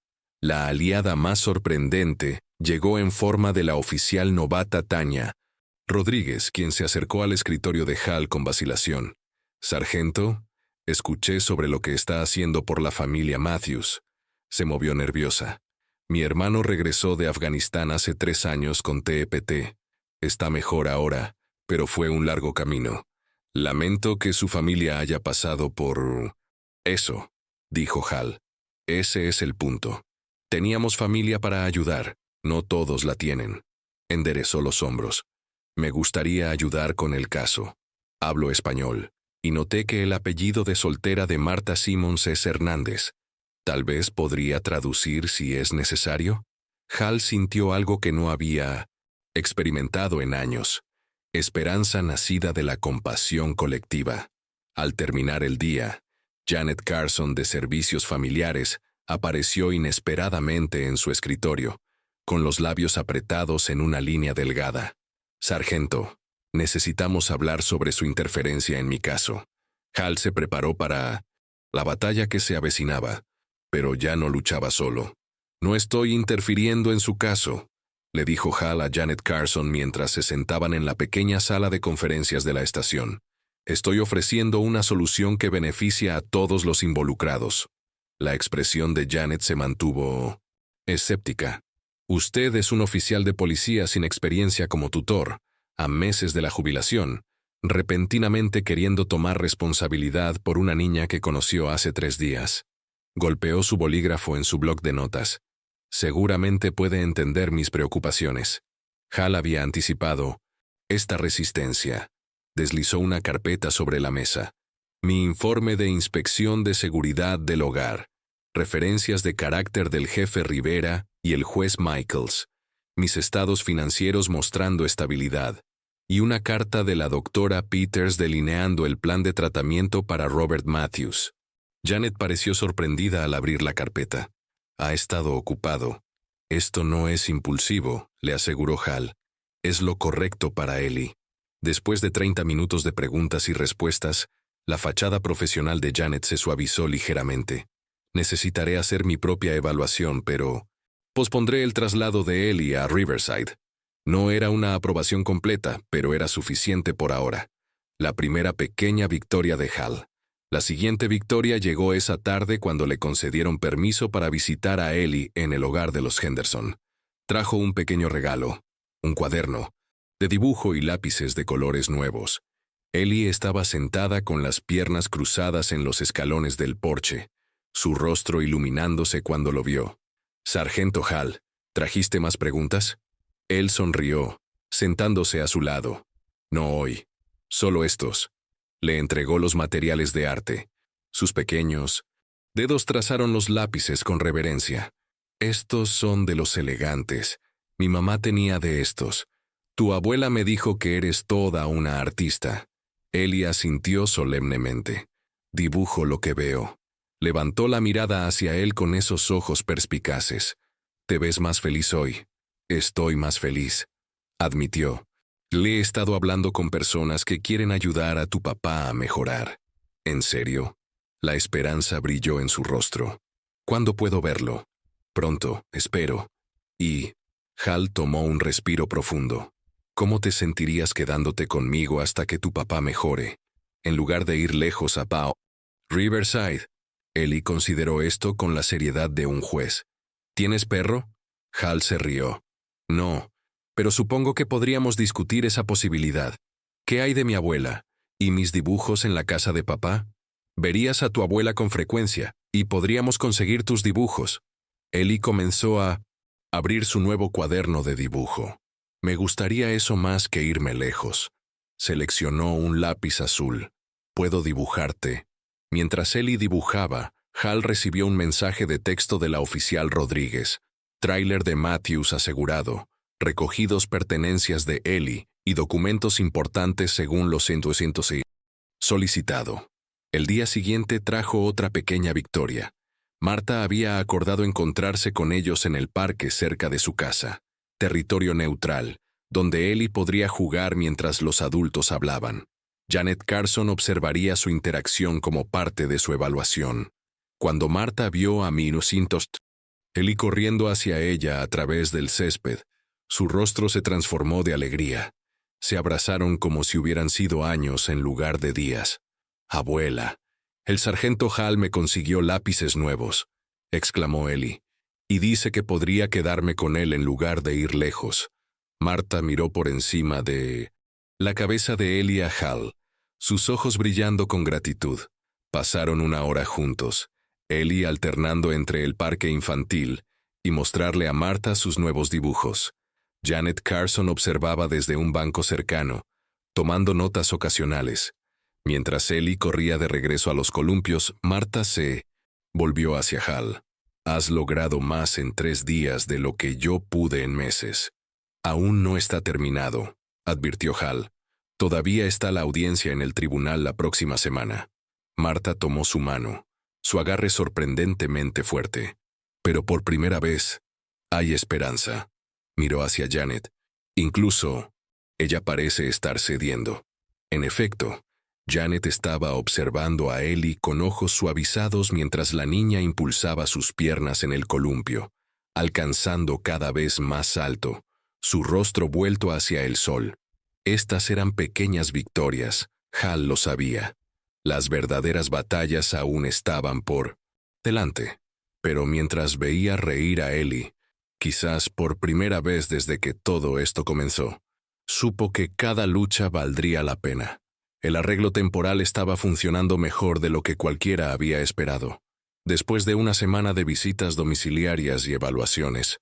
Speaker 1: La aliada más sorprendente llegó en forma de la oficial novata Tanya Rodríguez, quien se acercó al escritorio de Hal con vacilación. «Sargento, escuché sobre lo que está haciendo por la familia Matthews». Se movió nerviosa. «Mi hermano regresó de Afganistán hace 3 años con TEPT. Está mejor ahora, pero fue un largo camino. Lamento que su familia haya pasado por eso», dijo Hal. «Ese es el punto. Teníamos familia para ayudar, no todos la tienen». Enderezó los hombros. «Me gustaría ayudar con el caso. Hablo español, y noté que el apellido de soltera de Marta Simmons es Hernández. Tal vez podría traducir si es necesario». Hal sintió algo que no había experimentado en años. Esperanza nacida de la compasión colectiva. Al terminar el día, Janet Carson de Servicios Familiares apareció inesperadamente en su escritorio, con los labios apretados en una línea delgada. «Sargento, necesitamos hablar sobre su interferencia en mi caso». Hal se preparó para la batalla que se avecinaba, pero ya no luchaba solo. «No estoy interfiriendo en su caso», le dijo Hal a Janet Carson mientras se sentaban en la pequeña sala de conferencias de la estación. «Estoy ofreciendo una solución que beneficia a todos los involucrados». La expresión de Janet se mantuvo escéptica. «Usted es un oficial de policía sin experiencia como tutor. a meses de la jubilación, repentinamente queriendo tomar responsabilidad por una niña que conoció hace 3 días. Golpeó su bolígrafo en su bloc de notas. Seguramente puede entender mis preocupaciones. Hal había anticipado esta resistencia. Deslizó una carpeta sobre la mesa. Mi informe de inspección de seguridad del hogar. Referencias de carácter del jefe Rivera y el juez Michaels. Mis estados financieros mostrando estabilidad. Y una carta de la doctora Peters delineando el plan de tratamiento para Robert Matthews. Janet pareció sorprendida al abrir la carpeta. Ha estado ocupado. Esto no es impulsivo, le aseguró Hal. Es lo correcto para Ellie. Después de 30 minutos de preguntas y respuestas, la fachada profesional de Janet se suavizó ligeramente. Necesitaré hacer mi propia evaluación, pero pospondré el traslado de Ellie a Riverside. No era una aprobación completa, pero era suficiente por ahora. La primera pequeña victoria de Hal. La siguiente victoria llegó esa tarde cuando le concedieron permiso para visitar a Ellie en el hogar de los Henderson. Trajo un pequeño regalo, un cuaderno, de dibujo y lápices de colores nuevos. Ellie estaba sentada con las piernas cruzadas en los escalones del porche, su rostro iluminándose cuando lo vio. «Sargento Hal, ¿trajiste más preguntas?» Él sonrió, sentándose a su lado. «No hoy. Solo estos». Le entregó los materiales de arte. Sus pequeños dedos trazaron los lápices con reverencia. «Estos son de los elegantes. Mi mamá tenía de estos. Tu abuela me dijo que eres toda una artista». Ellie asintió solemnemente. «Dibujo lo que veo». Levantó la mirada hacia él con esos ojos perspicaces. «Te ves más feliz hoy». «Estoy más feliz», admitió. «Le he estado hablando con personas que quieren ayudar a tu papá a mejorar». «¿En serio?» La esperanza brilló en su rostro. «¿Cuándo puedo verlo?» «Pronto, espero». Y Hal tomó un respiro profundo. «¿Cómo te sentirías quedándote conmigo hasta que tu papá mejore, en lugar de ir lejos a Riverside?» Ellie consideró esto con la seriedad de un juez. «¿Tienes perro?» Hal se rió. «No, pero supongo que podríamos discutir esa posibilidad. ¿Qué hay de mi abuela? ¿Y mis dibujos en la casa de papá? Verías a tu abuela con frecuencia, y podríamos conseguir tus dibujos». Ellie comenzó a abrir su nuevo cuaderno de dibujo. «Me gustaría eso más que irme lejos». Seleccionó un lápiz azul. «Puedo dibujarte». Mientras Ellie dibujaba, Hal recibió un mensaje de texto de la oficial Rodríguez. Tráiler de Matthews asegurado. Recogidos pertenencias de Ellie y documentos importantes según los 106. Solicitado. El día siguiente trajo otra pequeña victoria. Marta había acordado encontrarse con ellos en el parque cerca de su casa. Territorio neutral, donde Ellie podría jugar mientras los adultos hablaban. Janet Carson observaría su interacción como parte de su evaluación. Cuando Marta vio a Ellie corriendo hacia ella a través del césped, su rostro se transformó de alegría. Se abrazaron como si hubieran sido años en lugar de días. «Abuela, el sargento Hal me consiguió lápices nuevos», exclamó Ellie, «y dice que podría quedarme con él en lugar de ir lejos». Marta miró por encima de la cabeza de Ellie a Hal, sus ojos brillando con gratitud. Pasaron 1 hora juntos, Ellie alternando entre el parque infantil y mostrarle a Marta sus nuevos dibujos. Janet Carson observaba desde un banco cercano, tomando notas ocasionales. Mientras Ellie corría de regreso a los columpios, Marta se volvió hacia Hal. «Has logrado más en 3 días de lo que yo pude en meses». «Aún no está terminado», advirtió Hal. «Todavía está la audiencia en el tribunal la próxima semana». Marta tomó su mano, su agarre sorprendentemente fuerte. «Pero por primera vez, hay esperanza». Miró hacia Janet. «Incluso, ella parece estar cediendo». En efecto, Janet estaba observando a Ellie con ojos suavizados mientras la niña impulsaba sus piernas en el columpio, alcanzando cada vez más alto, su rostro vuelto hacia el sol. Estas eran pequeñas victorias, Hal lo sabía. Las verdaderas batallas aún estaban por delante. Pero mientras veía reír a Ellie, quizás por primera vez desde que todo esto comenzó, Supo que cada lucha valdría la pena. El arreglo temporal estaba funcionando mejor de lo que cualquiera había esperado. Después de una semana de visitas domiciliarias y evaluaciones,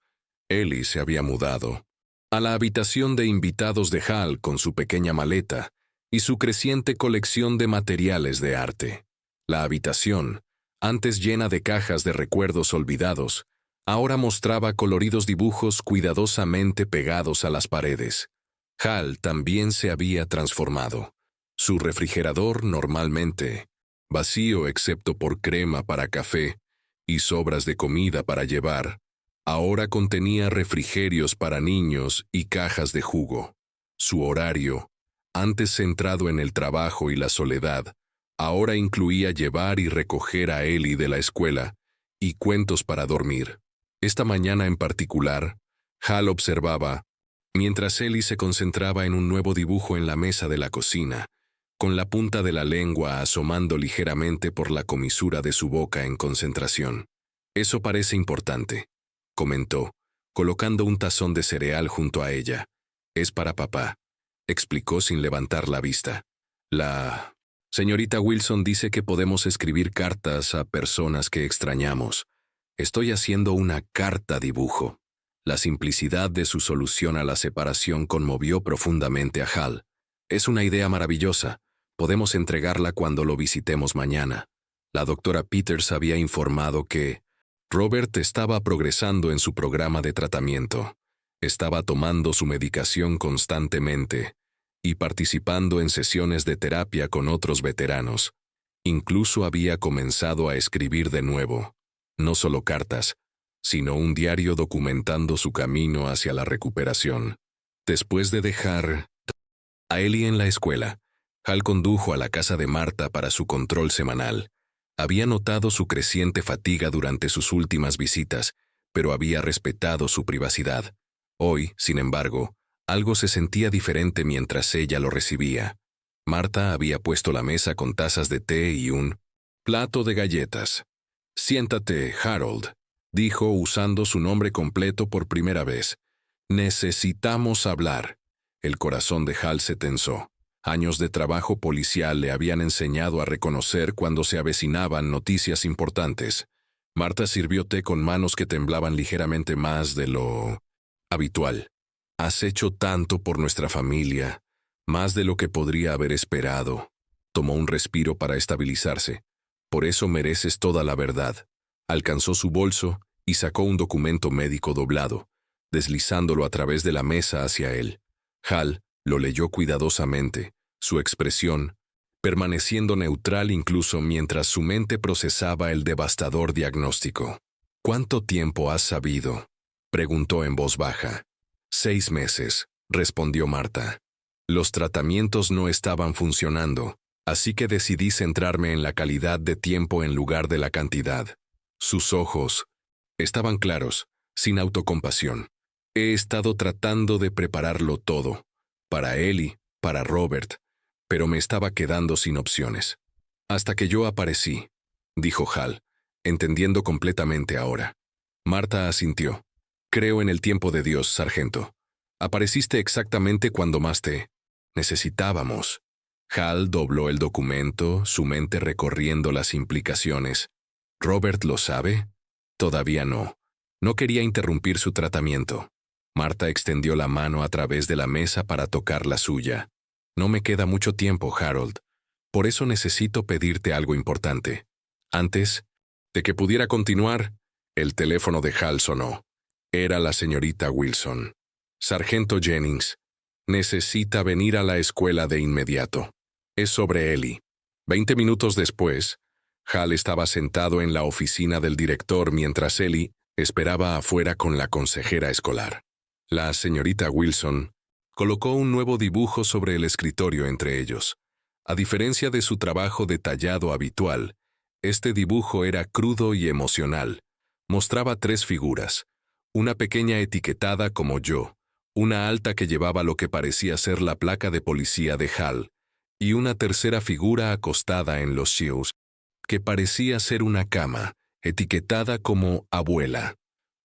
Speaker 1: Ellie se había mudado a la habitación de invitados de Hal con su pequeña maleta y su creciente colección de materiales de arte. La habitación, antes llena de cajas de recuerdos olvidados, ahora mostraba coloridos dibujos cuidadosamente pegados a las paredes. Hal también se había transformado. Su refrigerador, normalmente vacío excepto por crema para café y sobras de comida para llevar, ahora contenía refrigerios para niños y cajas de jugo. Su horario, antes centrado en el trabajo y la soledad, ahora incluía llevar y recoger a Ellie de la escuela y cuentos para dormir. Esta mañana en particular, Hal observaba, mientras Ellie se concentraba en un nuevo dibujo en la mesa de la cocina, con la punta de la lengua asomando ligeramente por la comisura de su boca en concentración. «Eso parece importante», comentó, colocando un tazón de cereal junto a ella. «Es para papá», explicó sin levantar la vista. «La señorita Wilson dice que podemos escribir cartas a personas que extrañamos. Estoy haciendo una carta dibujo». La simplicidad de su solución a la separación conmovió profundamente a Hal. «Es una idea maravillosa. Podemos entregarla cuando lo visitemos mañana». La doctora Peters había informado que Robert estaba progresando en su programa de tratamiento. Estaba tomando su medicación constantemente y participando en sesiones de terapia con otros veteranos. Incluso había comenzado a escribir de nuevo, no solo cartas, sino un diario documentando su camino hacia la recuperación. Después de dejar a Ellie en la escuela, Hal condujo a la casa de Marta para su control semanal. Había notado su creciente fatiga durante sus últimas visitas, pero había respetado su privacidad. Hoy, sin embargo, algo se sentía diferente mientras ella lo recibía. Marta había puesto la mesa con tazas de té y un plato de galletas. «Siéntate, Harold», dijo usando su nombre completo por primera vez. «Necesitamos hablar». El corazón de Hal se tensó. Años de trabajo policial le habían enseñado a reconocer cuando se avecinaban noticias importantes. Marta sirvió té con manos que temblaban ligeramente más de lo habitual. «Has hecho tanto por nuestra familia, más de lo que podría haber esperado». Tomó un respiro para estabilizarse. «Por eso mereces toda la verdad». Alcanzó su bolso y sacó un documento médico doblado, deslizándolo a través de la mesa hacia él. Hal lo leyó cuidadosamente, su expresión permaneciendo neutral incluso mientras su mente procesaba el devastador diagnóstico. «¿Cuánto tiempo has sabido?», preguntó en voz baja. 6 meses, respondió Marta. «Los tratamientos no estaban funcionando, así que decidí centrarme en la calidad de tiempo en lugar de la cantidad». Sus ojos estaban claros, sin autocompasión. «He estado tratando de prepararlo todo, para Ellie, para Robert, pero me estaba quedando sin opciones. Hasta que yo aparecí», dijo Hal, entendiendo completamente ahora. Marta asintió. «Creo en el tiempo de Dios, sargento. Apareciste exactamente cuando más te necesitábamos». Hal dobló el documento, su mente recorriendo las implicaciones. «¿Robert lo sabe?» «Todavía no». No quería interrumpir su tratamiento. Marta extendió la mano a través de la mesa para tocar la suya. «No me queda mucho tiempo, Harold. Por eso necesito pedirte algo importante». Antes de que pudiera continuar, el teléfono de Hal sonó. Era la señorita Wilson. «Sargento Jennings, necesita venir a la escuela de inmediato. Es sobre Ellie». 20 minutos después, Hal estaba sentado en la oficina del director mientras Ellie esperaba afuera con la consejera escolar. La señorita Wilson colocó un nuevo dibujo sobre el escritorio entre ellos. A diferencia de su trabajo detallado habitual, este dibujo era crudo y emocional. Mostraba 3 figuras, una pequeña etiquetada como yo, una alta que llevaba lo que parecía ser la placa de policía de Hal, y una tercera figura acostada en los shoes, que parecía ser una cama, etiquetada como abuela.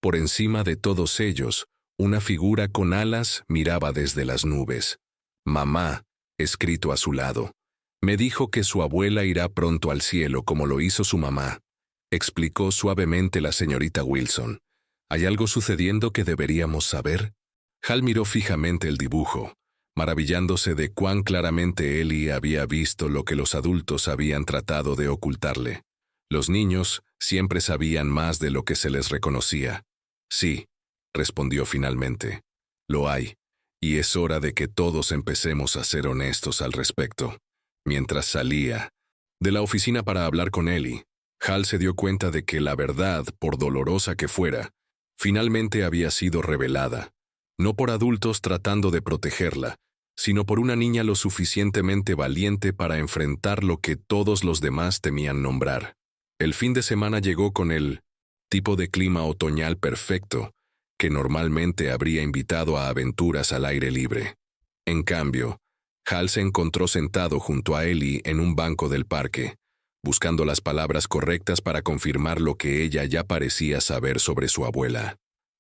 Speaker 1: Por encima de todos ellos, Una figura con alas miraba desde las nubes. Mamá, escrito a su lado. Me dijo que su abuela irá pronto al cielo como lo hizo su mamá, explicó suavemente la señorita Wilson. ¿Hay algo sucediendo que deberíamos saber? Hal miró fijamente el dibujo, maravillándose de cuán claramente Ellie había visto lo que los adultos habían tratado de ocultarle. Los niños siempre sabían más de lo que se les reconocía. Sí, respondió finalmente. Lo hay, y es hora de que todos empecemos a ser honestos al respecto. Mientras salía de la oficina para hablar con Ellie, Hal se dio cuenta de que la verdad, por dolorosa que fuera, finalmente había sido revelada, no por adultos tratando de protegerla, sino por una niña lo suficientemente valiente para enfrentar lo que todos los demás temían nombrar. El fin de semana llegó con el tipo de clima otoñal perfecto, que normalmente habría invitado a aventuras al aire libre. En cambio, Hal se encontró sentado junto a Ellie en un banco del parque, buscando las palabras correctas para confirmar lo que ella ya parecía saber sobre su abuela.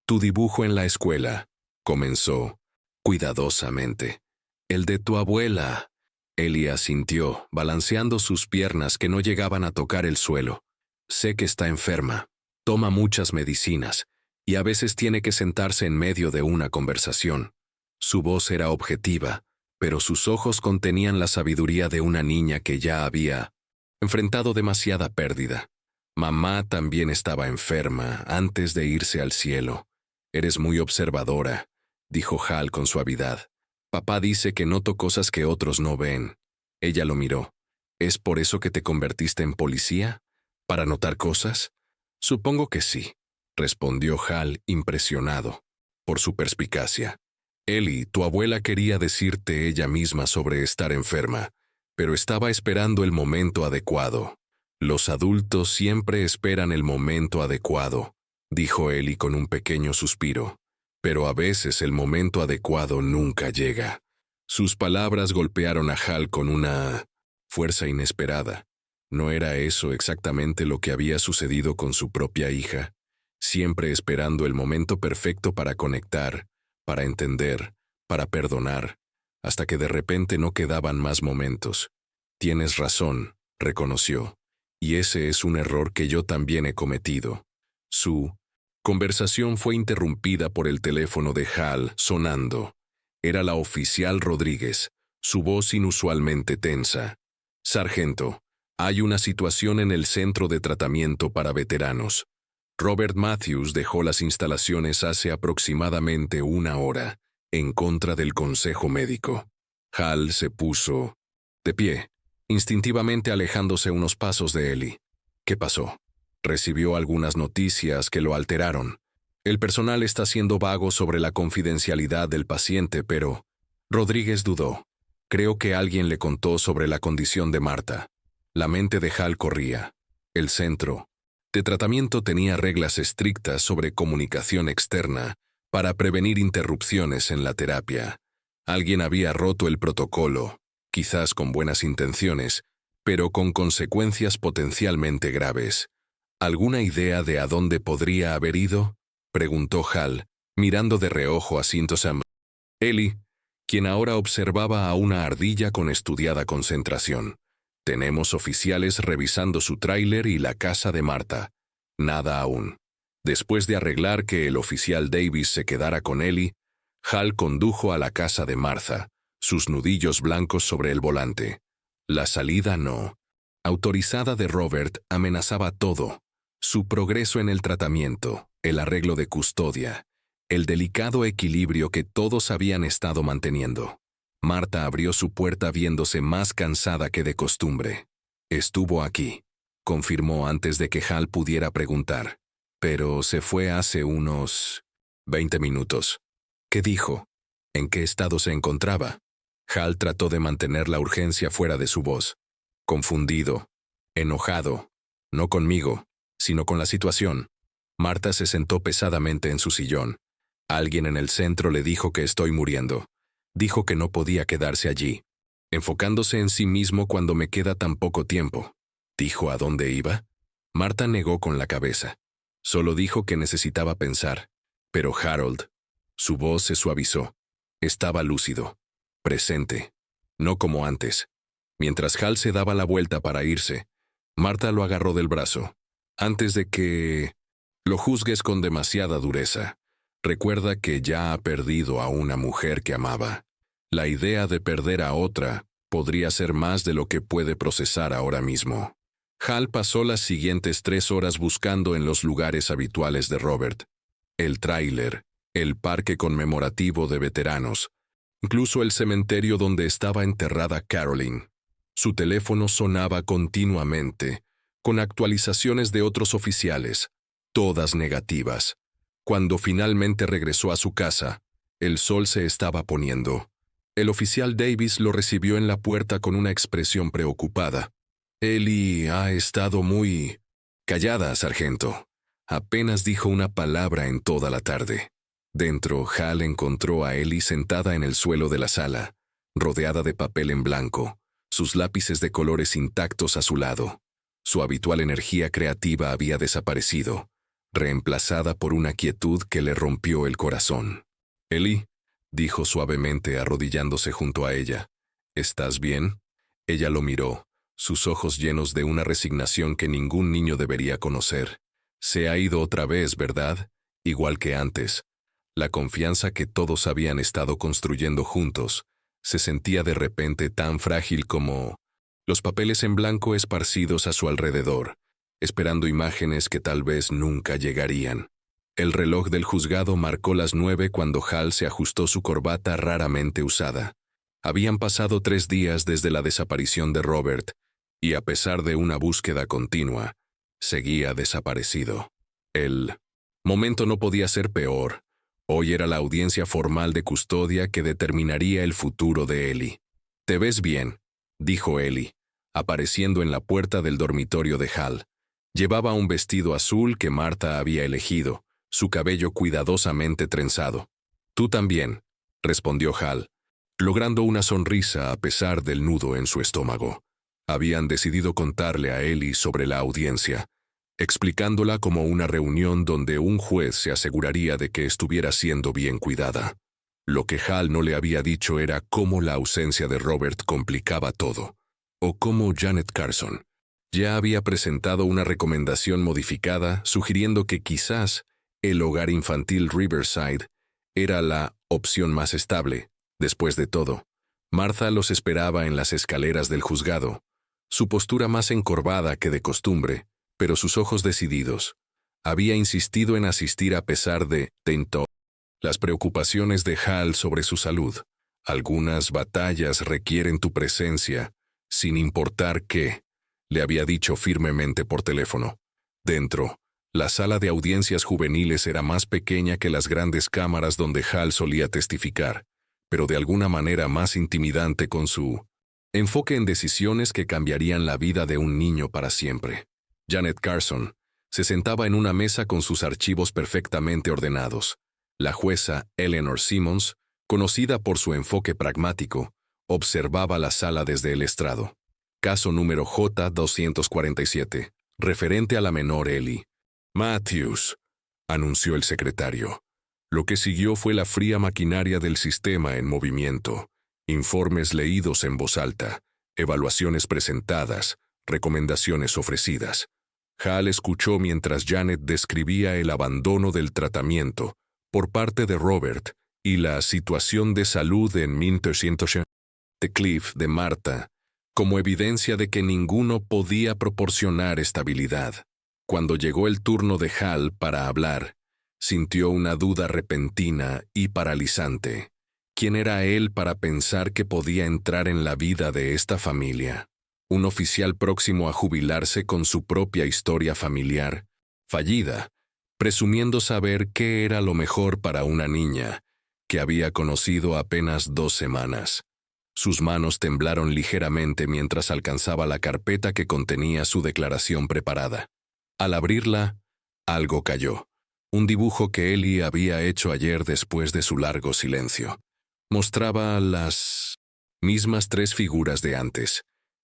Speaker 1: Tu dibujo en la escuela, comenzó, cuidadosamente. El de tu abuela. Ellie asintió, balanceando sus piernas que no llegaban a tocar el suelo. Sé que está enferma, toma muchas medicinas, y a veces tiene que sentarse en medio de una conversación. Su voz era objetiva, pero sus ojos contenían la sabiduría de una niña que ya había enfrentado demasiada pérdida. Mamá también estaba enferma antes de irse al cielo. Eres muy observadora, dijo Hal con suavidad. Papá dice que noto cosas que otros no ven. Ella lo miró. ¿Es por eso que te convertiste en policía? ¿Para notar cosas? Supongo que sí, respondió Hal impresionado por su perspicacia. Ellie, tu abuela quería decirte ella misma sobre estar enferma, pero estaba esperando el momento adecuado. Los adultos siempre esperan el momento adecuado, dijo Ellie con un pequeño suspiro, pero a veces el momento adecuado nunca llega. Sus palabras golpearon a Hal con una fuerza inesperada. ¿No era eso exactamente lo que había sucedido con su propia hija? Siempre esperando el momento perfecto para conectar, para entender, para perdonar, hasta que de repente no quedaban más momentos. Tienes razón, reconoció, y ese es un error que yo también he cometido. Su conversación fue interrumpida por el teléfono de Hal sonando. Era la oficial Rodríguez, su voz inusualmente tensa. Sargento, hay una situación en el centro de tratamiento para veteranos. Robert Matthews dejó las instalaciones hace aproximadamente 1 hora, en contra del consejo médico. Hal se puso de pie, instintivamente alejándose unos pasos de Ellie. ¿Qué pasó? Recibió algunas noticias que lo alteraron. El personal está siendo vago sobre la confidencialidad del paciente, pero Rodríguez dudó. Creo que alguien le contó sobre la condición de Marta. La mente de Hal corría. El centro de tratamiento tenía reglas estrictas sobre comunicación externa para prevenir interrupciones en la terapia. Alguien había roto el protocolo, quizás con buenas intenciones, pero con consecuencias potencialmente graves. ¿Alguna idea de a dónde podría haber ido? Preguntó Hal, mirando de reojo a Sam. Ellie, quien ahora observaba a una ardilla con estudiada concentración. Tenemos oficiales revisando su tráiler y la casa de Marta. Nada aún. Después de arreglar que el oficial Davis se quedara con Ellie, Hal condujo a la casa de Martha, sus nudillos blancos sobre el volante. La salida no autorizada de Robert amenazaba todo. Su progreso en el tratamiento, el arreglo de custodia, el delicado equilibrio que todos habían estado manteniendo. Marta abrió su puerta viéndose más cansada que de costumbre. Estuvo aquí, confirmó antes de que Hal pudiera preguntar. Pero se fue hace unos 20 minutos. ¿Qué dijo? ¿En qué estado se encontraba? Hal trató de mantener la urgencia fuera de su voz. Confundido, enojado, no conmigo, sino con la situación. Marta se sentó pesadamente en su sillón. Alguien en el centro le dijo que estoy muriendo. Dijo que no podía quedarse allí, enfocándose en sí mismo cuando me queda tan poco tiempo. ¿Dijo a dónde iba? Marta negó con la cabeza. Solo dijo que necesitaba pensar. Pero Harold, Su voz se suavizó. Estaba lúcido. Presente. No como antes. Mientras Hal se daba la vuelta para irse, Marta lo agarró del brazo. Antes de que lo juzgues con demasiada dureza, recuerda que ya ha perdido a una mujer que amaba. La idea de perder a otra podría ser más de lo que puede procesar ahora mismo. Hal pasó las siguientes 3 horas buscando en los lugares habituales de Robert. El tráiler, el parque conmemorativo de veteranos, incluso el cementerio donde estaba enterrada Caroline. Su teléfono sonaba continuamente, con actualizaciones de otros oficiales, todas negativas. Cuando finalmente regresó a su casa, el sol se estaba poniendo. El oficial Davis lo recibió en la puerta con una expresión preocupada. Ellie ha estado muy callada, sargento. Apenas dijo una palabra en toda la tarde. Dentro, Hal encontró a Ellie sentada en el suelo de la sala, rodeada de papel en blanco, sus lápices de colores intactos a su lado. Su habitual energía creativa había desaparecido, reemplazada por una quietud que le rompió el corazón. «Ellie», dijo suavemente arrodillándose junto a ella, «¿estás bien?» Ella lo miró, sus ojos llenos de una resignación que ningún niño debería conocer. «Se ha ido otra vez, ¿verdad? Igual que antes». La confianza que todos habían estado construyendo juntos se sentía de repente tan frágil como los papeles en blanco esparcidos a su alrededor, esperando imágenes que tal vez nunca llegarían. El reloj del juzgado marcó las 9 cuando Hal se ajustó su corbata raramente usada. Habían pasado 3 días desde la desaparición de Robert, y a pesar de una búsqueda continua, seguía desaparecido. El momento no podía ser peor. Hoy era la audiencia formal de custodia que determinaría el futuro de Ellie. «Te ves bien», dijo Ellie, apareciendo en la puerta del dormitorio de Hal. Llevaba un vestido azul que Marta había elegido, su cabello cuidadosamente trenzado. «Tú también», respondió Hal, logrando una sonrisa a pesar del nudo en su estómago. Habían decidido contarle a Ellie sobre la audiencia, explicándola como una reunión donde un juez se aseguraría de que estuviera siendo bien cuidada. Lo que Hal no le había dicho era cómo la ausencia de Robert complicaba todo, o cómo Janet Carson ya había presentado una recomendación modificada sugiriendo que quizás el hogar infantil Riverside era la opción más estable. Después de todo, Martha los esperaba en las escaleras del juzgado, su postura más encorvada que de costumbre, pero sus ojos decididos. Había insistido en asistir a pesar de las preocupaciones de Hal sobre su salud. Algunas batallas requieren tu presencia, sin importar qué, le había dicho firmemente por teléfono. Dentro, la sala de audiencias juveniles era más pequeña que las grandes cámaras donde Hal solía testificar, pero de alguna manera más intimidante con su enfoque en decisiones que cambiarían la vida de un niño para siempre. Janet Carson se sentaba en una mesa con sus archivos perfectamente ordenados. La jueza Eleanor Simmons, conocida por su enfoque pragmático, observaba la sala desde el estrado. Caso número J-247, referente a la menor Ellie. «Matthews», anunció el secretario. Lo que siguió fue la fría maquinaria del sistema en movimiento, informes leídos en voz alta, evaluaciones presentadas, recomendaciones ofrecidas. Hal escuchó mientras Janet describía el abandono del tratamiento por parte de Robert y la situación de salud en 1900 de Cliff de Marta, como evidencia de que ninguno podía proporcionar estabilidad. Cuando llegó el turno de Hal para hablar, sintió una duda repentina y paralizante. ¿Quién era él para pensar que podía entrar en la vida de esta familia? Un oficial próximo a jubilarse con su propia historia familiar, fallida, presumiendo saber qué era lo mejor para una niña que había conocido apenas 2 semanas. Sus manos temblaron ligeramente mientras alcanzaba la carpeta que contenía su declaración preparada. Al abrirla, algo cayó. Un dibujo que Ellie había hecho ayer después de su largo silencio. Mostraba las mismas 3 figuras de antes.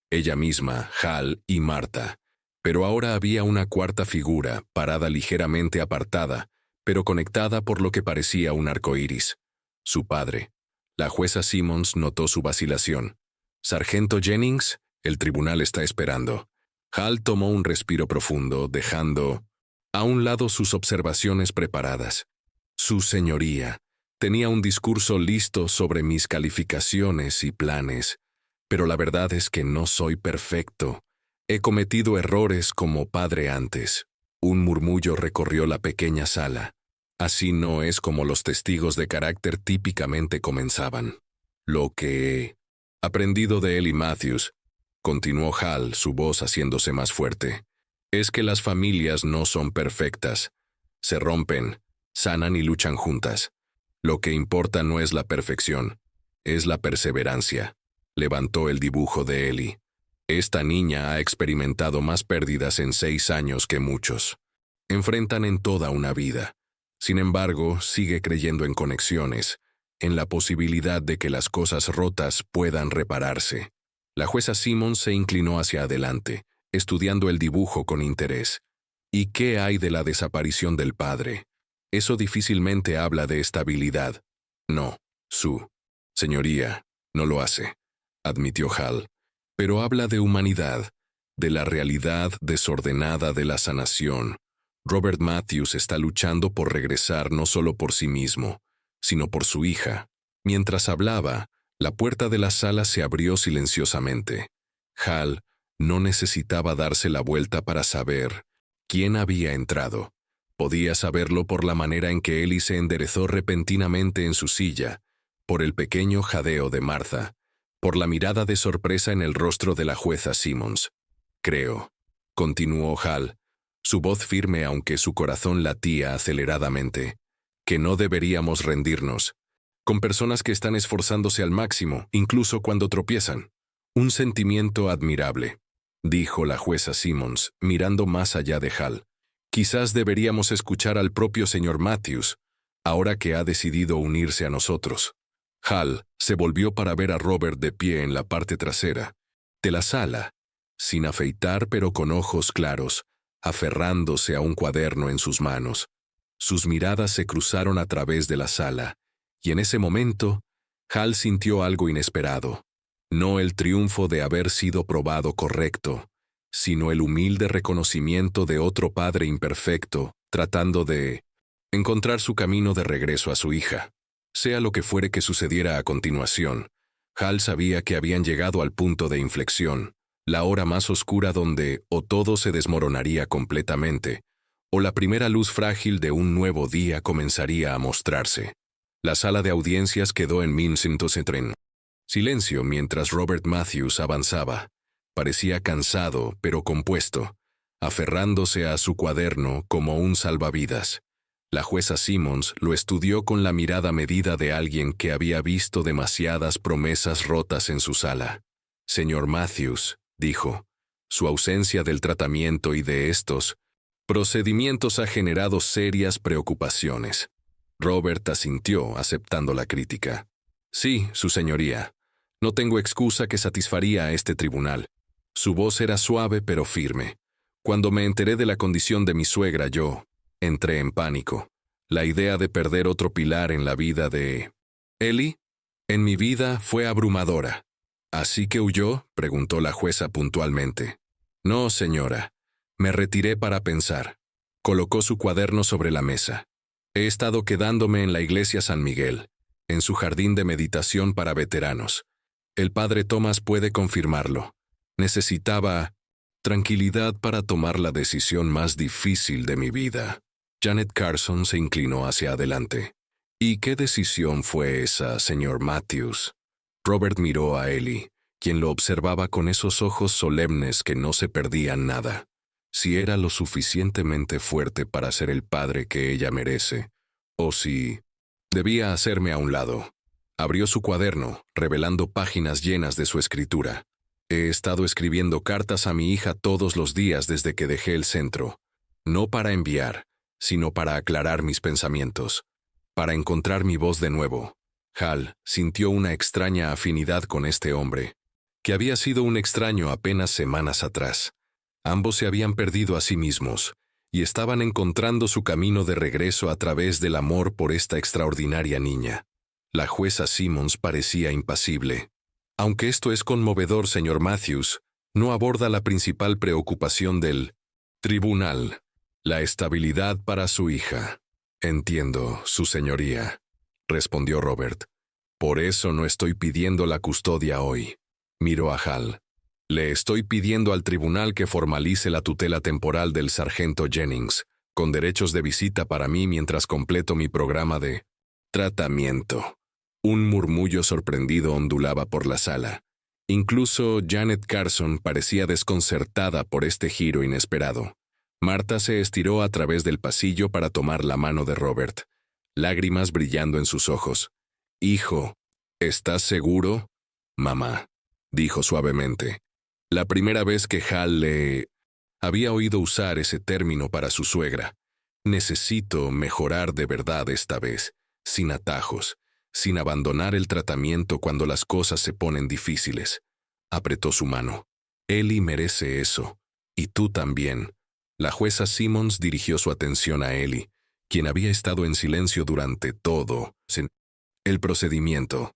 Speaker 1: Ella misma, Hal y Marta. Pero ahora había una cuarta figura, parada ligeramente apartada, pero conectada por lo que parecía un arco iris. Su padre. La jueza Simmons notó su vacilación. «Sargento Jennings, el tribunal está esperando». Hal tomó un respiro profundo, dejando a un lado sus observaciones preparadas. Su señoría tenía un discurso listo sobre mis calificaciones y planes, pero la verdad es que no soy perfecto. He cometido errores como padre antes. Un murmullo recorrió la pequeña sala. Así no es como los testigos de carácter típicamente comenzaban. Lo que he aprendido de Ellie Matthews, continuó Hal, su voz haciéndose más fuerte, es que las familias no son perfectas. Se rompen, sanan y luchan juntas. Lo que importa no es la perfección, es la perseverancia. Levantó el dibujo de Ellie. Esta niña ha experimentado más pérdidas en 6 años que muchos. Enfrentan en toda una vida. Sin embargo, sigue creyendo en conexiones, en la posibilidad de que las cosas rotas puedan repararse. La jueza Simmons se inclinó hacia adelante, estudiando el dibujo con interés. ¿Y qué hay de la desaparición del padre? Eso difícilmente habla de estabilidad. No, su señoría, no lo hace, admitió Hal. Pero habla de humanidad, de la realidad desordenada de la sanación. Robert Matthews está luchando por regresar no solo por sí mismo, sino por su hija. Mientras hablaba, la puerta de la sala se abrió silenciosamente. Hal no necesitaba darse la vuelta para saber quién había entrado. Podía saberlo por la manera en que Ellie se enderezó repentinamente en su silla, por el pequeño jadeo de Martha, por la mirada de sorpresa en el rostro de la jueza Simmons. Creo, continuó Hal, su voz firme aunque su corazón latía aceleradamente, que no deberíamos rendirnos. Con personas que están esforzándose al máximo, incluso cuando tropiezan. Un sentimiento admirable, dijo la jueza Simmons, mirando más allá de Hal. Quizás deberíamos escuchar al propio señor Matthews, ahora que ha decidido unirse a nosotros. Hal se volvió para ver a Robert de pie en la parte trasera de la sala, sin afeitar pero con ojos claros, aferrándose a un cuaderno en sus manos. Sus miradas se cruzaron a través de la sala, y en ese momento, Hal sintió algo inesperado. No el triunfo de haber sido probado correcto, sino el humilde reconocimiento de otro padre imperfecto, tratando de encontrar su camino de regreso a su hija. Sea lo que fuere que sucediera a continuación, Hal sabía que habían llegado al punto de inflexión, la hora más oscura donde o todo se desmoronaría completamente, o la primera luz frágil de un nuevo día comenzaría a mostrarse. La sala de audiencias quedó en 1903. Silencio mientras Robert Matthews avanzaba. Parecía cansado, pero compuesto, aferrándose a su cuaderno como un salvavidas. La jueza Simmons lo estudió con la mirada medida de alguien que había visto demasiadas promesas rotas en su sala. «Señor Matthews», dijo, «su ausencia del tratamiento y de estos procedimientos ha generado serias preocupaciones». Robert asintió, aceptando la crítica. «Sí, su señoría. No tengo excusa que satisfaría a este tribunal». Su voz era suave pero firme. «Cuando me enteré de la condición de mi suegra, yo entré en pánico. La idea de perder otro pilar en la vida de Ellie, en mi vida, fue abrumadora». «¿Así que huyó?», preguntó la jueza puntualmente. «No, señora. Me retiré para pensar». Colocó su cuaderno sobre la mesa. «He estado quedándome en la iglesia San Miguel, en su jardín de meditación para veteranos. El padre Thomas puede confirmarlo. Necesitaba tranquilidad para tomar la decisión más difícil de mi vida». Janet Carson se inclinó hacia adelante. «¿Y qué decisión fue esa, señor Matthews?» Robert miró a Ellie, quien lo observaba con esos ojos solemnes que no se perdían nada. Si era lo suficientemente fuerte para ser el padre que ella merece, o si debía hacerme a un lado. Abrió su cuaderno, revelando páginas llenas de su escritura. «He estado escribiendo cartas a mi hija todos los días desde que dejé el centro, no para enviar, sino para aclarar mis pensamientos, para encontrar mi voz de nuevo». Hal sintió una extraña afinidad con este hombre, que había sido un extraño apenas semanas atrás. Ambos se habían perdido a sí mismos, y estaban encontrando su camino de regreso a través del amor por esta extraordinaria niña. La jueza Simmons parecía impasible. Aunque esto es conmovedor, señor Matthews, no aborda la principal preocupación del tribunal, la estabilidad para su hija. Entiendo, su señoría, respondió Robert. Por eso no estoy pidiendo la custodia hoy. Miró a Hal. Le estoy pidiendo al tribunal que formalice la tutela temporal del sargento Jennings, con derechos de visita para mí mientras completo mi programa de tratamiento. Un murmullo sorprendido ondulaba por la sala. Incluso Janet Carson parecía desconcertada por este giro inesperado. Marta se estiró a través del pasillo para tomar la mano de Robert, lágrimas brillando en sus ojos. «Hijo, ¿estás seguro?» «Mamá», dijo suavemente. La primera vez que Hal le había oído usar ese término para su suegra. Necesito mejorar de verdad esta vez, sin atajos, sin abandonar el tratamiento cuando las cosas se ponen difíciles. Apretó su mano. Ellie merece eso. Y tú también. La jueza Simmons dirigió su atención a Ellie, quien había estado en silencio durante todo el procedimiento.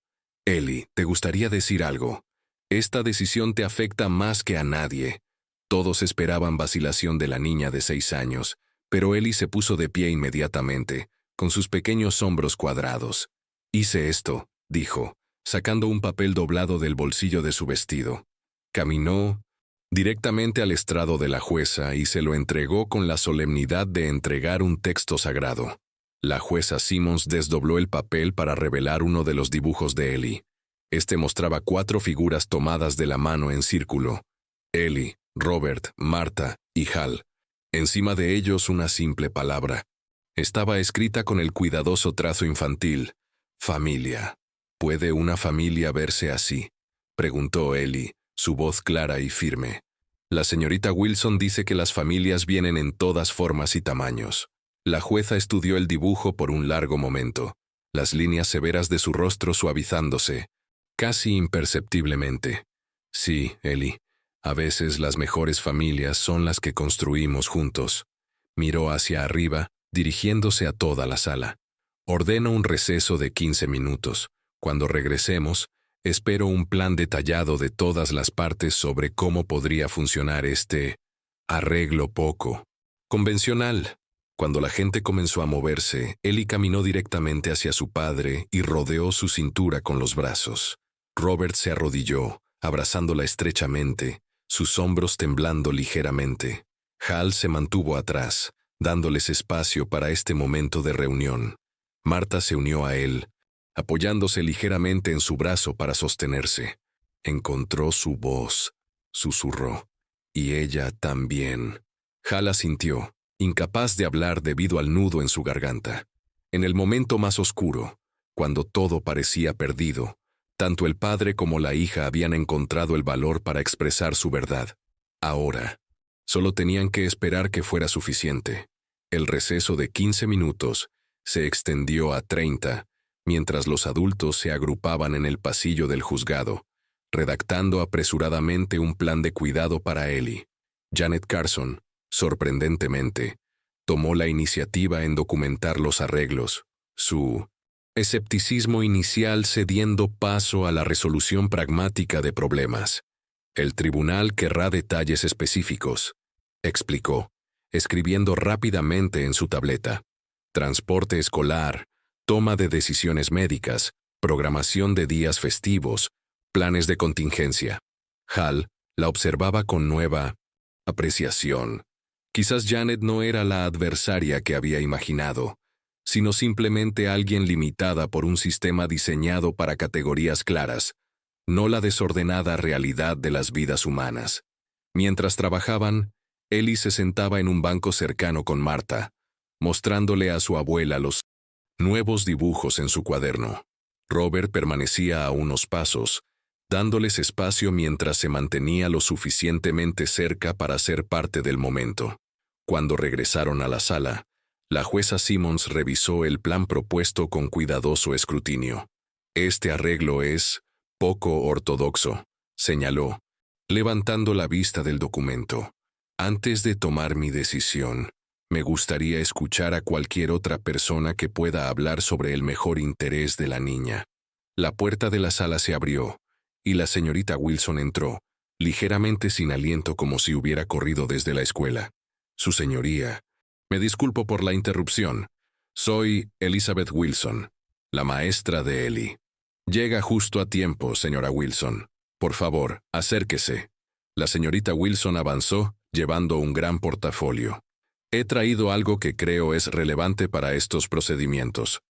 Speaker 1: Ellie, ¿te gustaría decir algo? Esta decisión te afecta más que a nadie. Todos esperaban vacilación de la niña de 6 años, pero Ellie se puso de pie inmediatamente, con sus pequeños hombros cuadrados. «Hice esto», dijo, sacando un papel doblado del bolsillo de su vestido. Caminó directamente al estrado de la jueza y se lo entregó con la solemnidad de entregar un texto sagrado. La jueza Simmons desdobló el papel para revelar uno de los dibujos de Ellie. Este mostraba 4 figuras tomadas de la mano en círculo. Ellie, Robert, Marta y Hal. Encima de ellos una simple palabra. Estaba escrita con el cuidadoso trazo infantil. «Familia». «¿Puede una familia verse así?», preguntó Ellie, su voz clara y firme. «La señorita Wilson dice que las familias vienen en todas formas y tamaños». La jueza estudió el dibujo por un largo momento, las líneas severas de su rostro suavizándose, casi imperceptiblemente. «Sí, Ellie, a veces las mejores familias son las que construimos juntos». Miró hacia arriba, dirigiéndose a toda la sala. «Ordeno un receso de 15 minutos. Cuando regresemos, espero un plan detallado de todas las partes sobre cómo podría funcionar este arreglo poco convencional». Cuando la gente comenzó a moverse, Ellie caminó directamente hacia su padre y rodeó su cintura con los brazos. Robert se arrodilló, abrazándola estrechamente, sus hombros temblando ligeramente. Hal se mantuvo atrás, dándoles espacio para este momento de reunión. Marta se unió a él, apoyándose ligeramente en su brazo para sostenerse. Encontró su voz, susurró. Y ella también. Hal asintió, incapaz de hablar debido al nudo en su garganta. En el momento más oscuro, cuando todo parecía perdido, tanto el padre como la hija habían encontrado el valor para expresar su verdad. Ahora, solo tenían que esperar que fuera suficiente. El receso de 15 minutos se extendió a 30, mientras los adultos se agrupaban en el pasillo del juzgado, redactando apresuradamente un plan de cuidado para Ellie. Janet Carson, sorprendentemente, tomó la iniciativa en documentar los arreglos, su escepticismo inicial cediendo paso a la resolución pragmática de problemas. «El tribunal querrá detalles específicos», explicó, escribiendo rápidamente en su tableta. «Transporte escolar, toma de decisiones médicas, programación de días festivos, planes de contingencia». Hal la observaba con nueva apreciación. Quizás Janet no era la adversaria que había imaginado, sino simplemente alguien limitada por un sistema diseñado para categorías claras, no la desordenada realidad de las vidas humanas. Mientras trabajaban, Ellie se sentaba en un banco cercano con Marta, mostrándole a su abuela los nuevos dibujos en su cuaderno. Robert permanecía a unos pasos, dándoles espacio mientras se mantenía lo suficientemente cerca para ser parte del momento. Cuando regresaron a la sala, la jueza Simmons revisó el plan propuesto con cuidadoso escrutinio. «Este arreglo es poco ortodoxo», señaló, levantando la vista del documento. «Antes de tomar mi decisión, Me gustaría escuchar a cualquier otra persona que pueda hablar sobre el mejor interés de la niña. La puerta de la sala se abrió, y la señorita Wilson entró, ligeramente sin aliento como si hubiera corrido desde la escuela. Su señoría. Me disculpo por la interrupción. Soy Elizabeth Wilson, la maestra de Ellie. Llega justo a tiempo, señora Wilson. Por favor, acérquese. La señorita Wilson avanzó, llevando un gran portafolio. He traído algo que creo es relevante para estos procedimientos.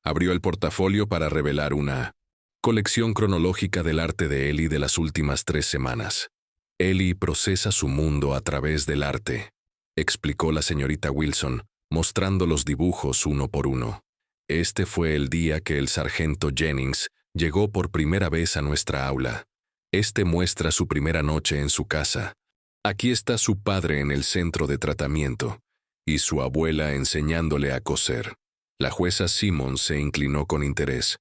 Speaker 1: Abrió el portafolio para revelar una colección cronológica del arte de Ellie de las últimas 3 semanas. Ellie procesa su mundo a través del arte, explicó la señorita Wilson, mostrando los dibujos uno por uno. Este fue el día que el sargento Jennings llegó por primera vez a nuestra aula. Este muestra su primera noche en su casa. Aquí está su padre en el centro de tratamiento, y su abuela enseñándole a coser. La jueza Simmons se inclinó con interés.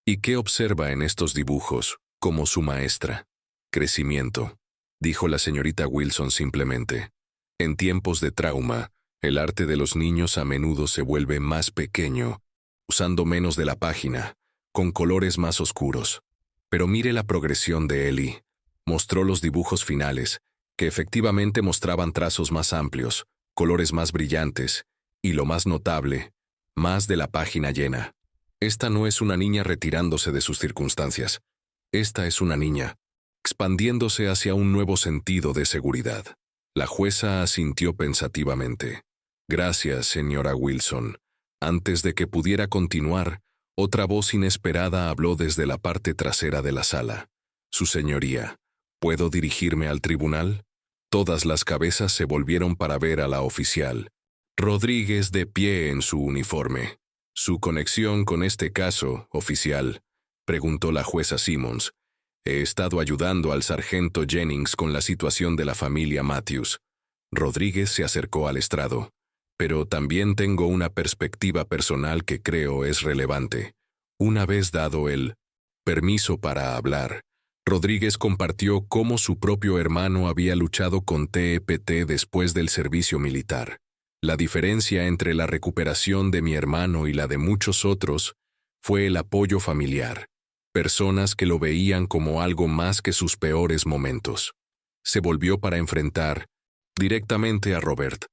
Speaker 1: ¿Y qué observa en estos dibujos, como su maestra? Crecimiento, dijo la señorita Wilson simplemente. En tiempos de trauma, el arte de los niños a menudo se vuelve más pequeño, usando menos de la página, con colores más oscuros. Pero mire la progresión de Ellie. Mostró los dibujos finales, que efectivamente mostraban trazos más amplios, colores más brillantes, y lo más notable, más de la página llena. Esta no es una niña retirándose de sus circunstancias. Esta es una niña, expandiéndose hacia un nuevo sentido de seguridad. La jueza asintió pensativamente. Gracias, señora Wilson. Antes de que pudiera continuar, otra voz inesperada habló desde la parte trasera de la sala. Su señoría, ¿puedo dirigirme al tribunal? Todas las cabezas se volvieron para ver a la oficial. Rodríguez de pie en su uniforme. ¿Su conexión con este caso, oficial?, preguntó la jueza Simmons. He estado ayudando al sargento Jennings con la situación de la familia Matthews. Rodríguez se acercó al estrado. Pero también tengo una perspectiva personal que creo es relevante. Una vez dado el permiso para hablar, Rodríguez compartió cómo su propio hermano había luchado con TEPT después del servicio militar. La diferencia entre la recuperación de mi hermano y la de muchos otros fue el apoyo familiar, personas que lo veían como algo más que sus peores momentos. Se volvió para enfrentar directamente a Robert.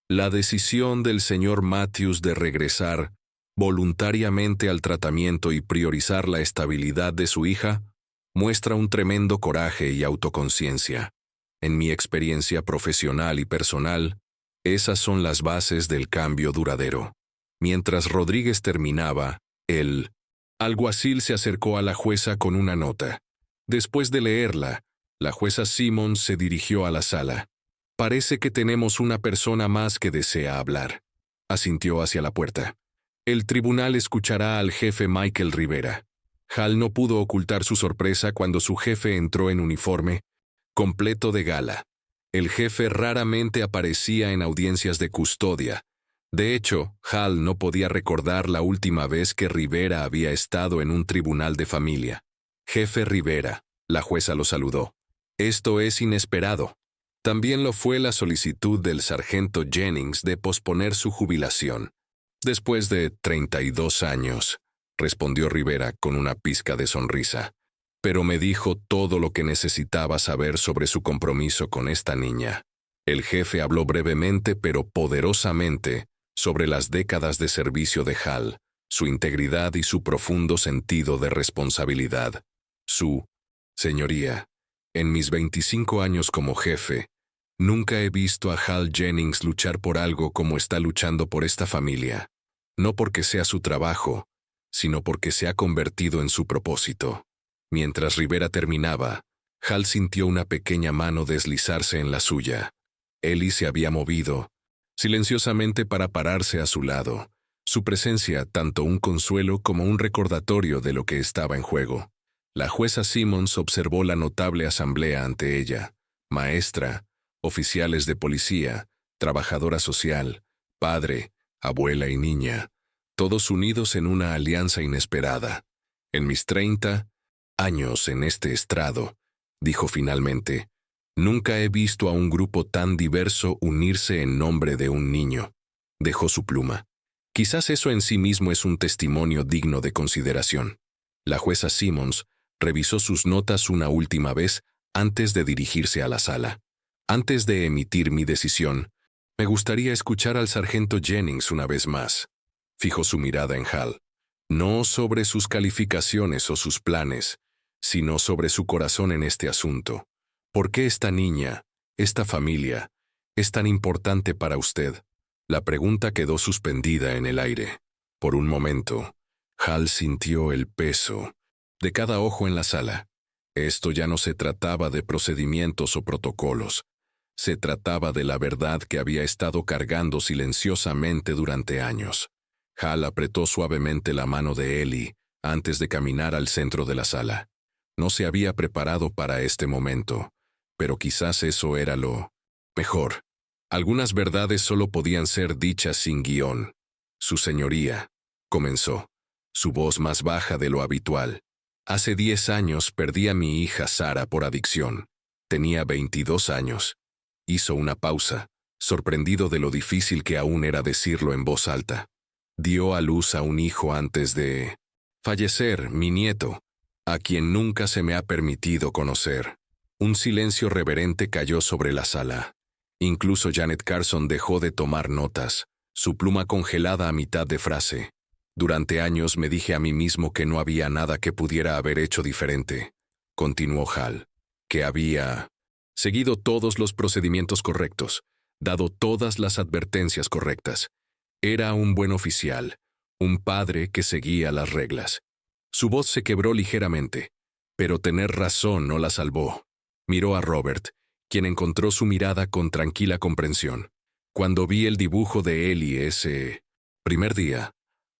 Speaker 1: La decisión del señor Matthews de regresar voluntariamente al tratamiento y priorizar la estabilidad de su hija muestra un tremendo coraje y autoconciencia. En mi experiencia profesional y personal, esas son las bases del cambio duradero. Mientras Rodríguez terminaba, el alguacil se acercó a la jueza con una nota. Después de leerla, la jueza Simmons se dirigió a la sala. Parece que tenemos una persona más que desea hablar. Asintió hacia la puerta. El tribunal escuchará al jefe Michael Rivera. Hal no pudo ocultar su sorpresa cuando su jefe entró en uniforme, completo de gala. El jefe raramente aparecía en audiencias de custodia. De hecho, Hal no podía recordar la última vez que Rivera había estado en un tribunal de familia. Jefe Rivera, la jueza lo saludó. Esto es inesperado. También lo fue la solicitud del sargento Jennings de posponer su jubilación. Después de 32 años, respondió Rivera con una pizca de sonrisa. Pero me dijo todo lo que necesitaba saber sobre su compromiso con esta niña. El jefe habló brevemente pero poderosamente sobre las décadas de servicio de Hal, su integridad y su profundo sentido de responsabilidad. Señoría, en mis 25 años como jefe, nunca he visto a Hal Jennings luchar por algo como está luchando por esta familia. No porque sea su trabajo, sino porque se ha convertido en su propósito. Mientras Rivera terminaba, Hal sintió una pequeña mano deslizarse en la suya. Ellie se había movido, silenciosamente para pararse a su lado. Su presencia tanto un consuelo como un recordatorio de lo que estaba en juego. La jueza Simmons observó la notable asamblea ante ella. Maestra, oficiales de policía, trabajadora social, padre, abuela y niña, todos unidos en una alianza inesperada. En mis 30 años en este estrado, dijo finalmente, nunca he visto a un grupo tan diverso unirse en nombre de un niño. Dejó su pluma. Quizás eso en sí mismo es un testimonio digno de consideración. La jueza Simmons revisó sus notas una última vez antes de dirigirse a la sala. Antes de emitir mi decisión, me gustaría escuchar al sargento Jennings una vez más. Fijó su mirada en Hal. No sobre sus calificaciones o sus planes, sino sobre su corazón en este asunto. ¿Por qué esta niña, esta familia, es tan importante para usted? La pregunta quedó suspendida en el aire. Por un momento, Hal sintió el peso de cada ojo en la sala. Esto ya no se trataba de procedimientos o protocolos. Se trataba de la verdad que había estado cargando silenciosamente durante años. Hal apretó suavemente la mano de Ellie antes de caminar al centro de la sala. No se había preparado para este momento, pero quizás eso era lo mejor. Algunas verdades solo podían ser dichas sin guión. Su señoría, comenzó, su voz más baja de lo habitual. Hace 10 años perdí a mi hija Sara por adicción. Tenía 22 años. Hizo una pausa, sorprendido de lo difícil que aún era decirlo en voz alta. Dio a luz a un hijo antes de fallecer, mi nieto, a quien nunca se me ha permitido conocer. Un silencio reverente cayó sobre la sala. Incluso Janet Carson dejó de tomar notas, su pluma congelada a mitad de frase. Durante años me dije a mí mismo que no había nada que pudiera haber hecho diferente. Continuó Hal, que había seguido todos los procedimientos correctos, dado todas las advertencias correctas. Era un buen oficial, un padre que seguía las reglas. Su voz se quebró ligeramente, pero tener razón no la salvó. Miró a Robert, quien encontró su mirada con tranquila comprensión. Cuando vi el dibujo de Ellie ese primer día,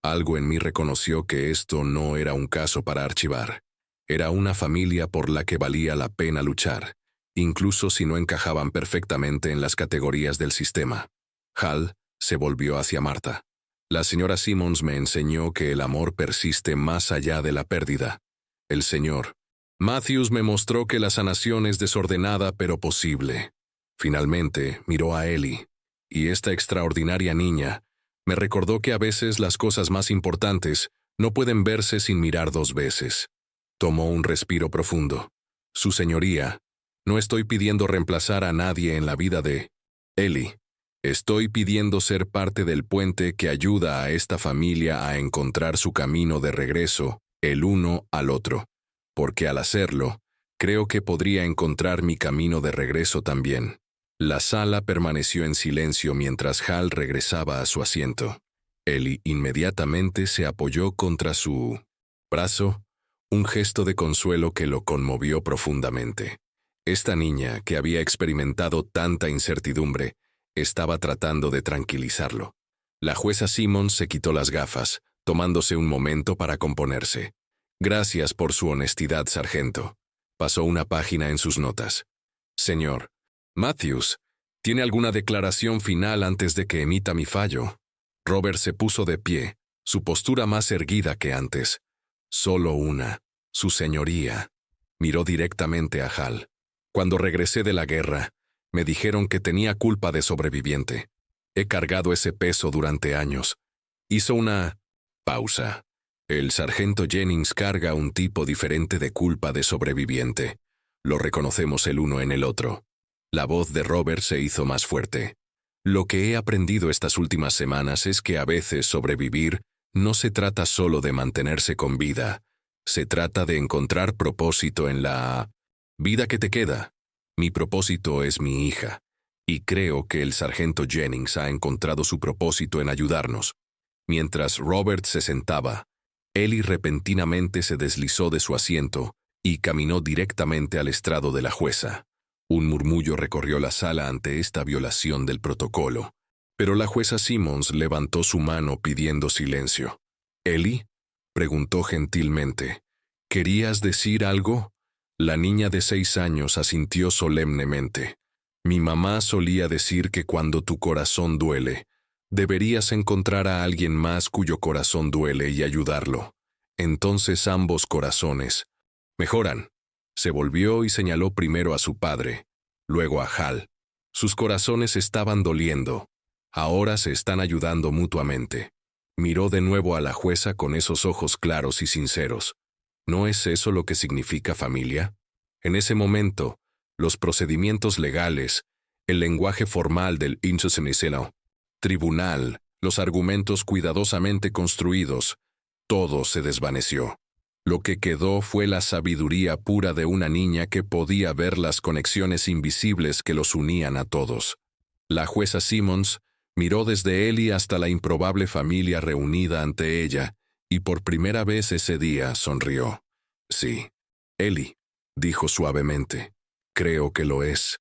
Speaker 1: algo en mí reconoció que esto no era un caso para archivar. Era una familia por la que valía la pena luchar, incluso si no encajaban perfectamente en las categorías del sistema. Hal se volvió hacia Marta. La señora Simmons me enseñó que el amor persiste más allá de la pérdida. El señor Matthews me mostró que la sanación es desordenada pero posible. Finalmente miró a Ellie, y esta extraordinaria niña me recordó que a veces las cosas más importantes no pueden verse sin mirar 2 veces. Tomó un respiro profundo. Su señoría, no estoy pidiendo reemplazar a nadie en la vida de Ellie. Estoy pidiendo ser parte del puente que ayuda a esta familia a encontrar su camino de regreso, el uno al otro. Porque al hacerlo, creo que podría encontrar mi camino de regreso también. La sala permaneció en silencio mientras Hal regresaba a su asiento. Ellie inmediatamente se apoyó contra su brazo, un gesto de consuelo que lo conmovió profundamente. Esta niña, que había experimentado tanta incertidumbre, estaba tratando de tranquilizarlo. La jueza Simmons se quitó las gafas, tomándose un momento para componerse. Gracias por su honestidad, sargento. Pasó una página en sus notas. Señor Matthews, ¿tiene alguna declaración final antes de que emita mi fallo? Robert se puso de pie, su postura más erguida que antes. Solo una, su señoría. Miró directamente a Hal. Cuando regresé de la guerra, me dijeron que tenía culpa de sobreviviente. He cargado ese peso durante años. Hizo una pausa. El sargento Jennings carga un tipo diferente de culpa de sobreviviente. Lo reconocemos el uno en el otro. La voz de Robert se hizo más fuerte. Lo que he aprendido estas últimas semanas es que a veces sobrevivir no se trata solo de mantenerse con vida. Se trata de encontrar propósito en la vida que te queda. Mi propósito es mi hija, y creo que el sargento Jennings ha encontrado su propósito en ayudarnos. Mientras Robert se sentaba, Ellie repentinamente se deslizó de su asiento y caminó directamente al estrado de la jueza. Un murmullo recorrió la sala ante esta violación del protocolo, pero la jueza Simmons levantó su mano pidiendo silencio. «¿Ellie?», preguntó gentilmente. «¿Querías decir algo?». La niña de 6 años asintió solemnemente. «Mi mamá solía decir que cuando tu corazón duele, deberías encontrar a alguien más cuyo corazón duele y ayudarlo. Entonces ambos corazones mejoran». Se volvió y señaló primero a su padre, luego a Hal. Sus corazones estaban doliendo, Ahora se están ayudando mutuamente. Miró de nuevo a la jueza con esos ojos claros y sinceros. ¿No es eso lo que significa familia? En ese momento, los procedimientos legales, el lenguaje formal del Insuceniceno, tribunal, los argumentos cuidadosamente construidos, todo se desvaneció. Lo que quedó fue la sabiduría pura de una niña que podía ver las conexiones invisibles que los unían a todos. La jueza Simmons miró desde Ellie hasta la improbable familia reunida ante ella, y por primera vez ese día sonrió. Sí, Ellie, dijo suavemente. Creo que lo es.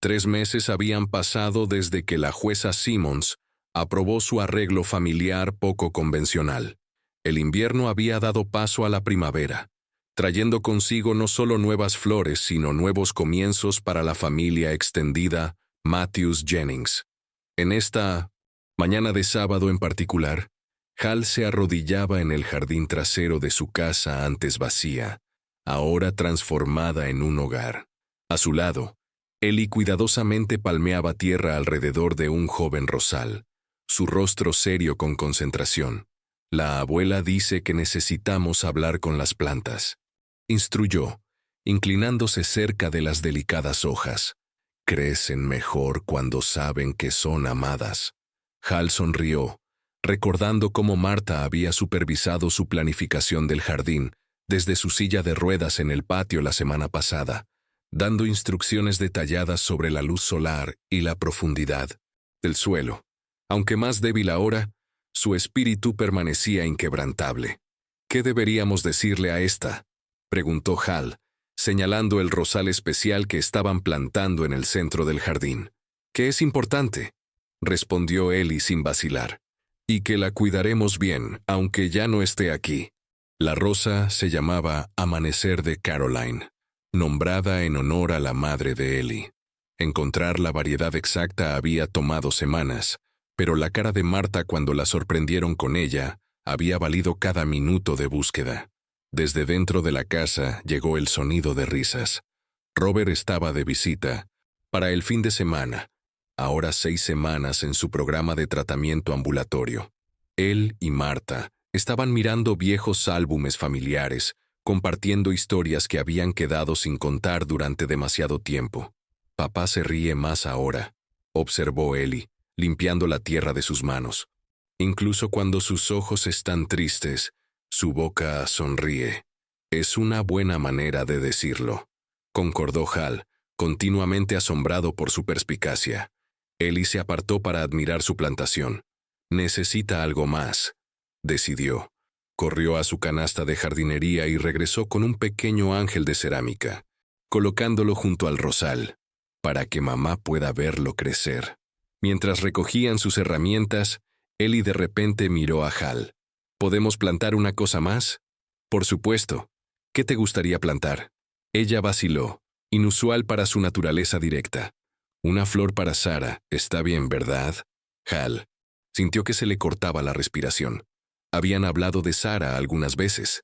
Speaker 1: 3 meses habían pasado desde que la jueza Simmons aprobó su arreglo familiar poco convencional. El invierno había dado paso a la primavera, trayendo consigo no solo nuevas flores, sino nuevos comienzos para la familia extendida Matthews Jennings. En esta mañana de sábado en particular, Hal se arrodillaba en el jardín trasero de su casa antes vacía, ahora transformada en un hogar. A su lado, Ellie cuidadosamente palmeaba tierra alrededor de un joven rosal, su rostro serio con concentración. La abuela dice que necesitamos hablar con las plantas, instruyó, inclinándose cerca de las delicadas hojas. Crecen mejor cuando saben que son amadas. Hal sonrió, recordando cómo Marta había supervisado su planificación del jardín desde su silla de ruedas en el patio la semana pasada, dando instrucciones detalladas sobre la luz solar y la profundidad del suelo. Aunque más débil ahora, su espíritu permanecía inquebrantable. ¿Qué deberíamos decirle a esta?, preguntó Hal, señalando el rosal especial que estaban plantando en el centro del jardín. «¿Qué es importante?», respondió Ellie sin vacilar. «Y que la cuidaremos bien, aunque ya no esté aquí». La rosa se llamaba Amanecer de Caroline, nombrada en honor a la madre de Ellie. Encontrar la variedad exacta había tomado semanas, pero la cara de Marta cuando la sorprendieron con ella había valido cada minuto de búsqueda. Desde dentro de la casa llegó el sonido de risas. Robert estaba de visita para el fin de semana, ahora 6 semanas en su programa de tratamiento ambulatorio. Él y Marta estaban mirando viejos álbumes familiares, compartiendo historias que habían quedado sin contar durante demasiado tiempo. «Papá se ríe más ahora», observó Ellie, limpiando la tierra de sus manos. «Incluso cuando sus ojos están tristes, su boca sonríe. Es una buena manera de decirlo», concordó Hal, continuamente asombrado por su perspicacia. Ellie se apartó para admirar su plantación. «Necesita algo más», decidió. Corrió a su canasta de jardinería y regresó con un pequeño ángel de cerámica, colocándolo junto al rosal, para que mamá pueda verlo crecer. Mientras recogían sus herramientas, Ellie de repente miró a Hal. «¿Podemos plantar una cosa más?». «Por supuesto. ¿Qué te gustaría plantar?». Ella vaciló, inusual para su naturaleza directa. «Una flor para Sarah, está bien, ¿verdad?». Hal sintió que se le cortaba la respiración. Habían hablado de Sarah algunas veces,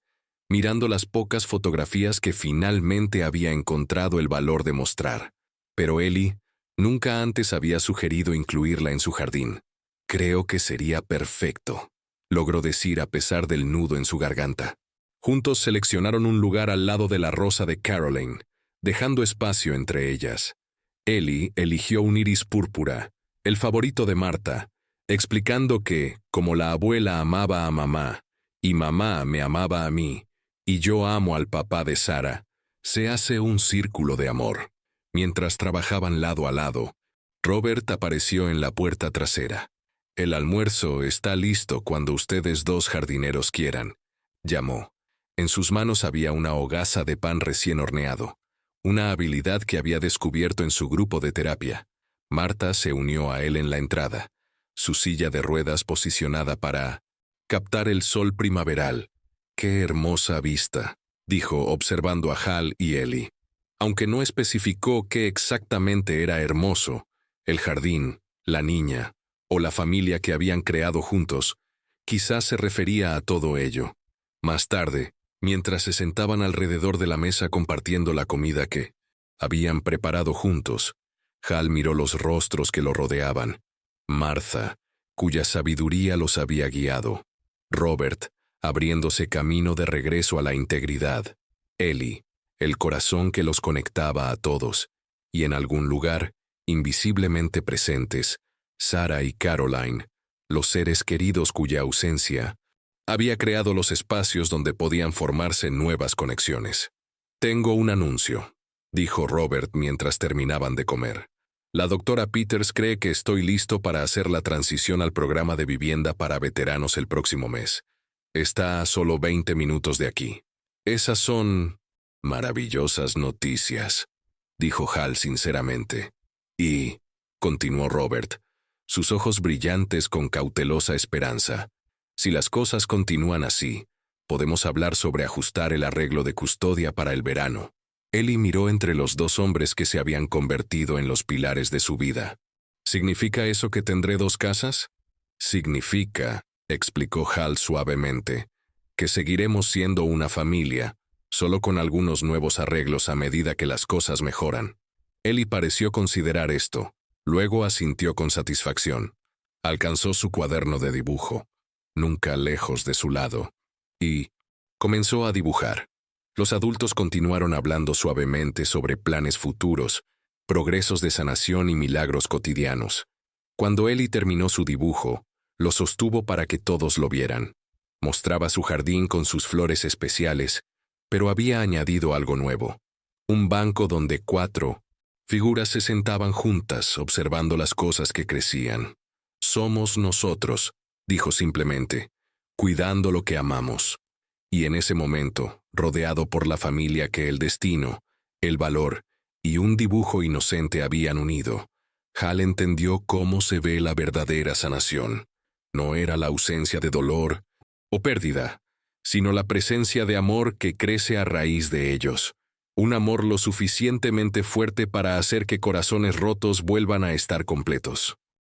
Speaker 1: mirando las pocas fotografías que finalmente había encontrado el valor de mostrar. Pero Ellie nunca antes había sugerido incluirla en su jardín. «Creo que sería perfecto», logró decir a pesar del nudo en su garganta. Juntos seleccionaron un lugar al lado de la rosa de Caroline, dejando espacio entre ellas. Ellie eligió un iris púrpura, el favorito de Marta, explicando que, como la abuela amaba a mamá, y mamá me amaba a mí, y yo amo al papá de Sarah, se hace un círculo de amor. Mientras trabajaban lado a lado, Robert apareció en la puerta trasera. «El almuerzo está listo cuando ustedes 2 jardineros quieran», llamó. En sus manos había una hogaza de pan recién horneado, una habilidad que había descubierto en su grupo de terapia. Marta se unió a él en la entrada, su silla de ruedas posicionada para captar el sol primaveral. «Qué hermosa vista», dijo observando a Hal y Ellie. Aunque no especificó qué exactamente era hermoso, el jardín, la niña o la familia que habían creado juntos, quizás se refería a todo ello. Más tarde, mientras se sentaban alrededor de la mesa compartiendo la comida que habían preparado juntos, Hal miró los rostros que lo rodeaban. Martha, cuya sabiduría los había guiado. Robert, abriéndose camino de regreso a la integridad. Ellie, el corazón que los conectaba a todos. Y en algún lugar, invisiblemente presentes, Sarah y Caroline, los seres queridos cuya ausencia había creado los espacios donde podían formarse nuevas conexiones. «Tengo un anuncio», dijo Robert mientras terminaban de comer. «La doctora Peters cree que estoy listo para hacer la transición al programa de vivienda para veteranos el próximo mes. Está a solo 20 minutos de aquí». «Esas son maravillosas noticias», dijo Hal sinceramente. «Y», continuó Robert, sus ojos brillantes con cautelosa esperanza, «si las cosas continúan así, podemos hablar sobre ajustar el arreglo de custodia para el verano». Ellie miró entre los dos hombres que se habían convertido en los pilares de su vida. «¿Significa eso que tendré 2 casas?» «Significa», explicó Hal suavemente, «que seguiremos siendo una familia, solo con algunos nuevos arreglos a medida que las cosas mejoran». Ellie pareció considerar esto, luego asintió con satisfacción. Alcanzó su cuaderno de dibujo, nunca lejos de su lado, y comenzó a dibujar. Los adultos continuaron hablando suavemente sobre planes futuros, progresos de sanación y milagros cotidianos. Cuando Ellie terminó su dibujo, lo sostuvo para que todos lo vieran. Mostraba su jardín con sus flores especiales, pero había añadido algo nuevo. Un banco donde 4 figuras se sentaban juntas observando las cosas que crecían. «Somos nosotros», dijo simplemente, «cuidando lo que amamos». Y en ese momento, rodeado por la familia que el destino, el valor y un dibujo inocente habían unido, Hal entendió cómo se ve la verdadera sanación. No era la ausencia de dolor o pérdida, sino la presencia de amor que crece a raíz de ellos. Un amor lo suficientemente fuerte para hacer que corazones rotos vuelvan a estar completos.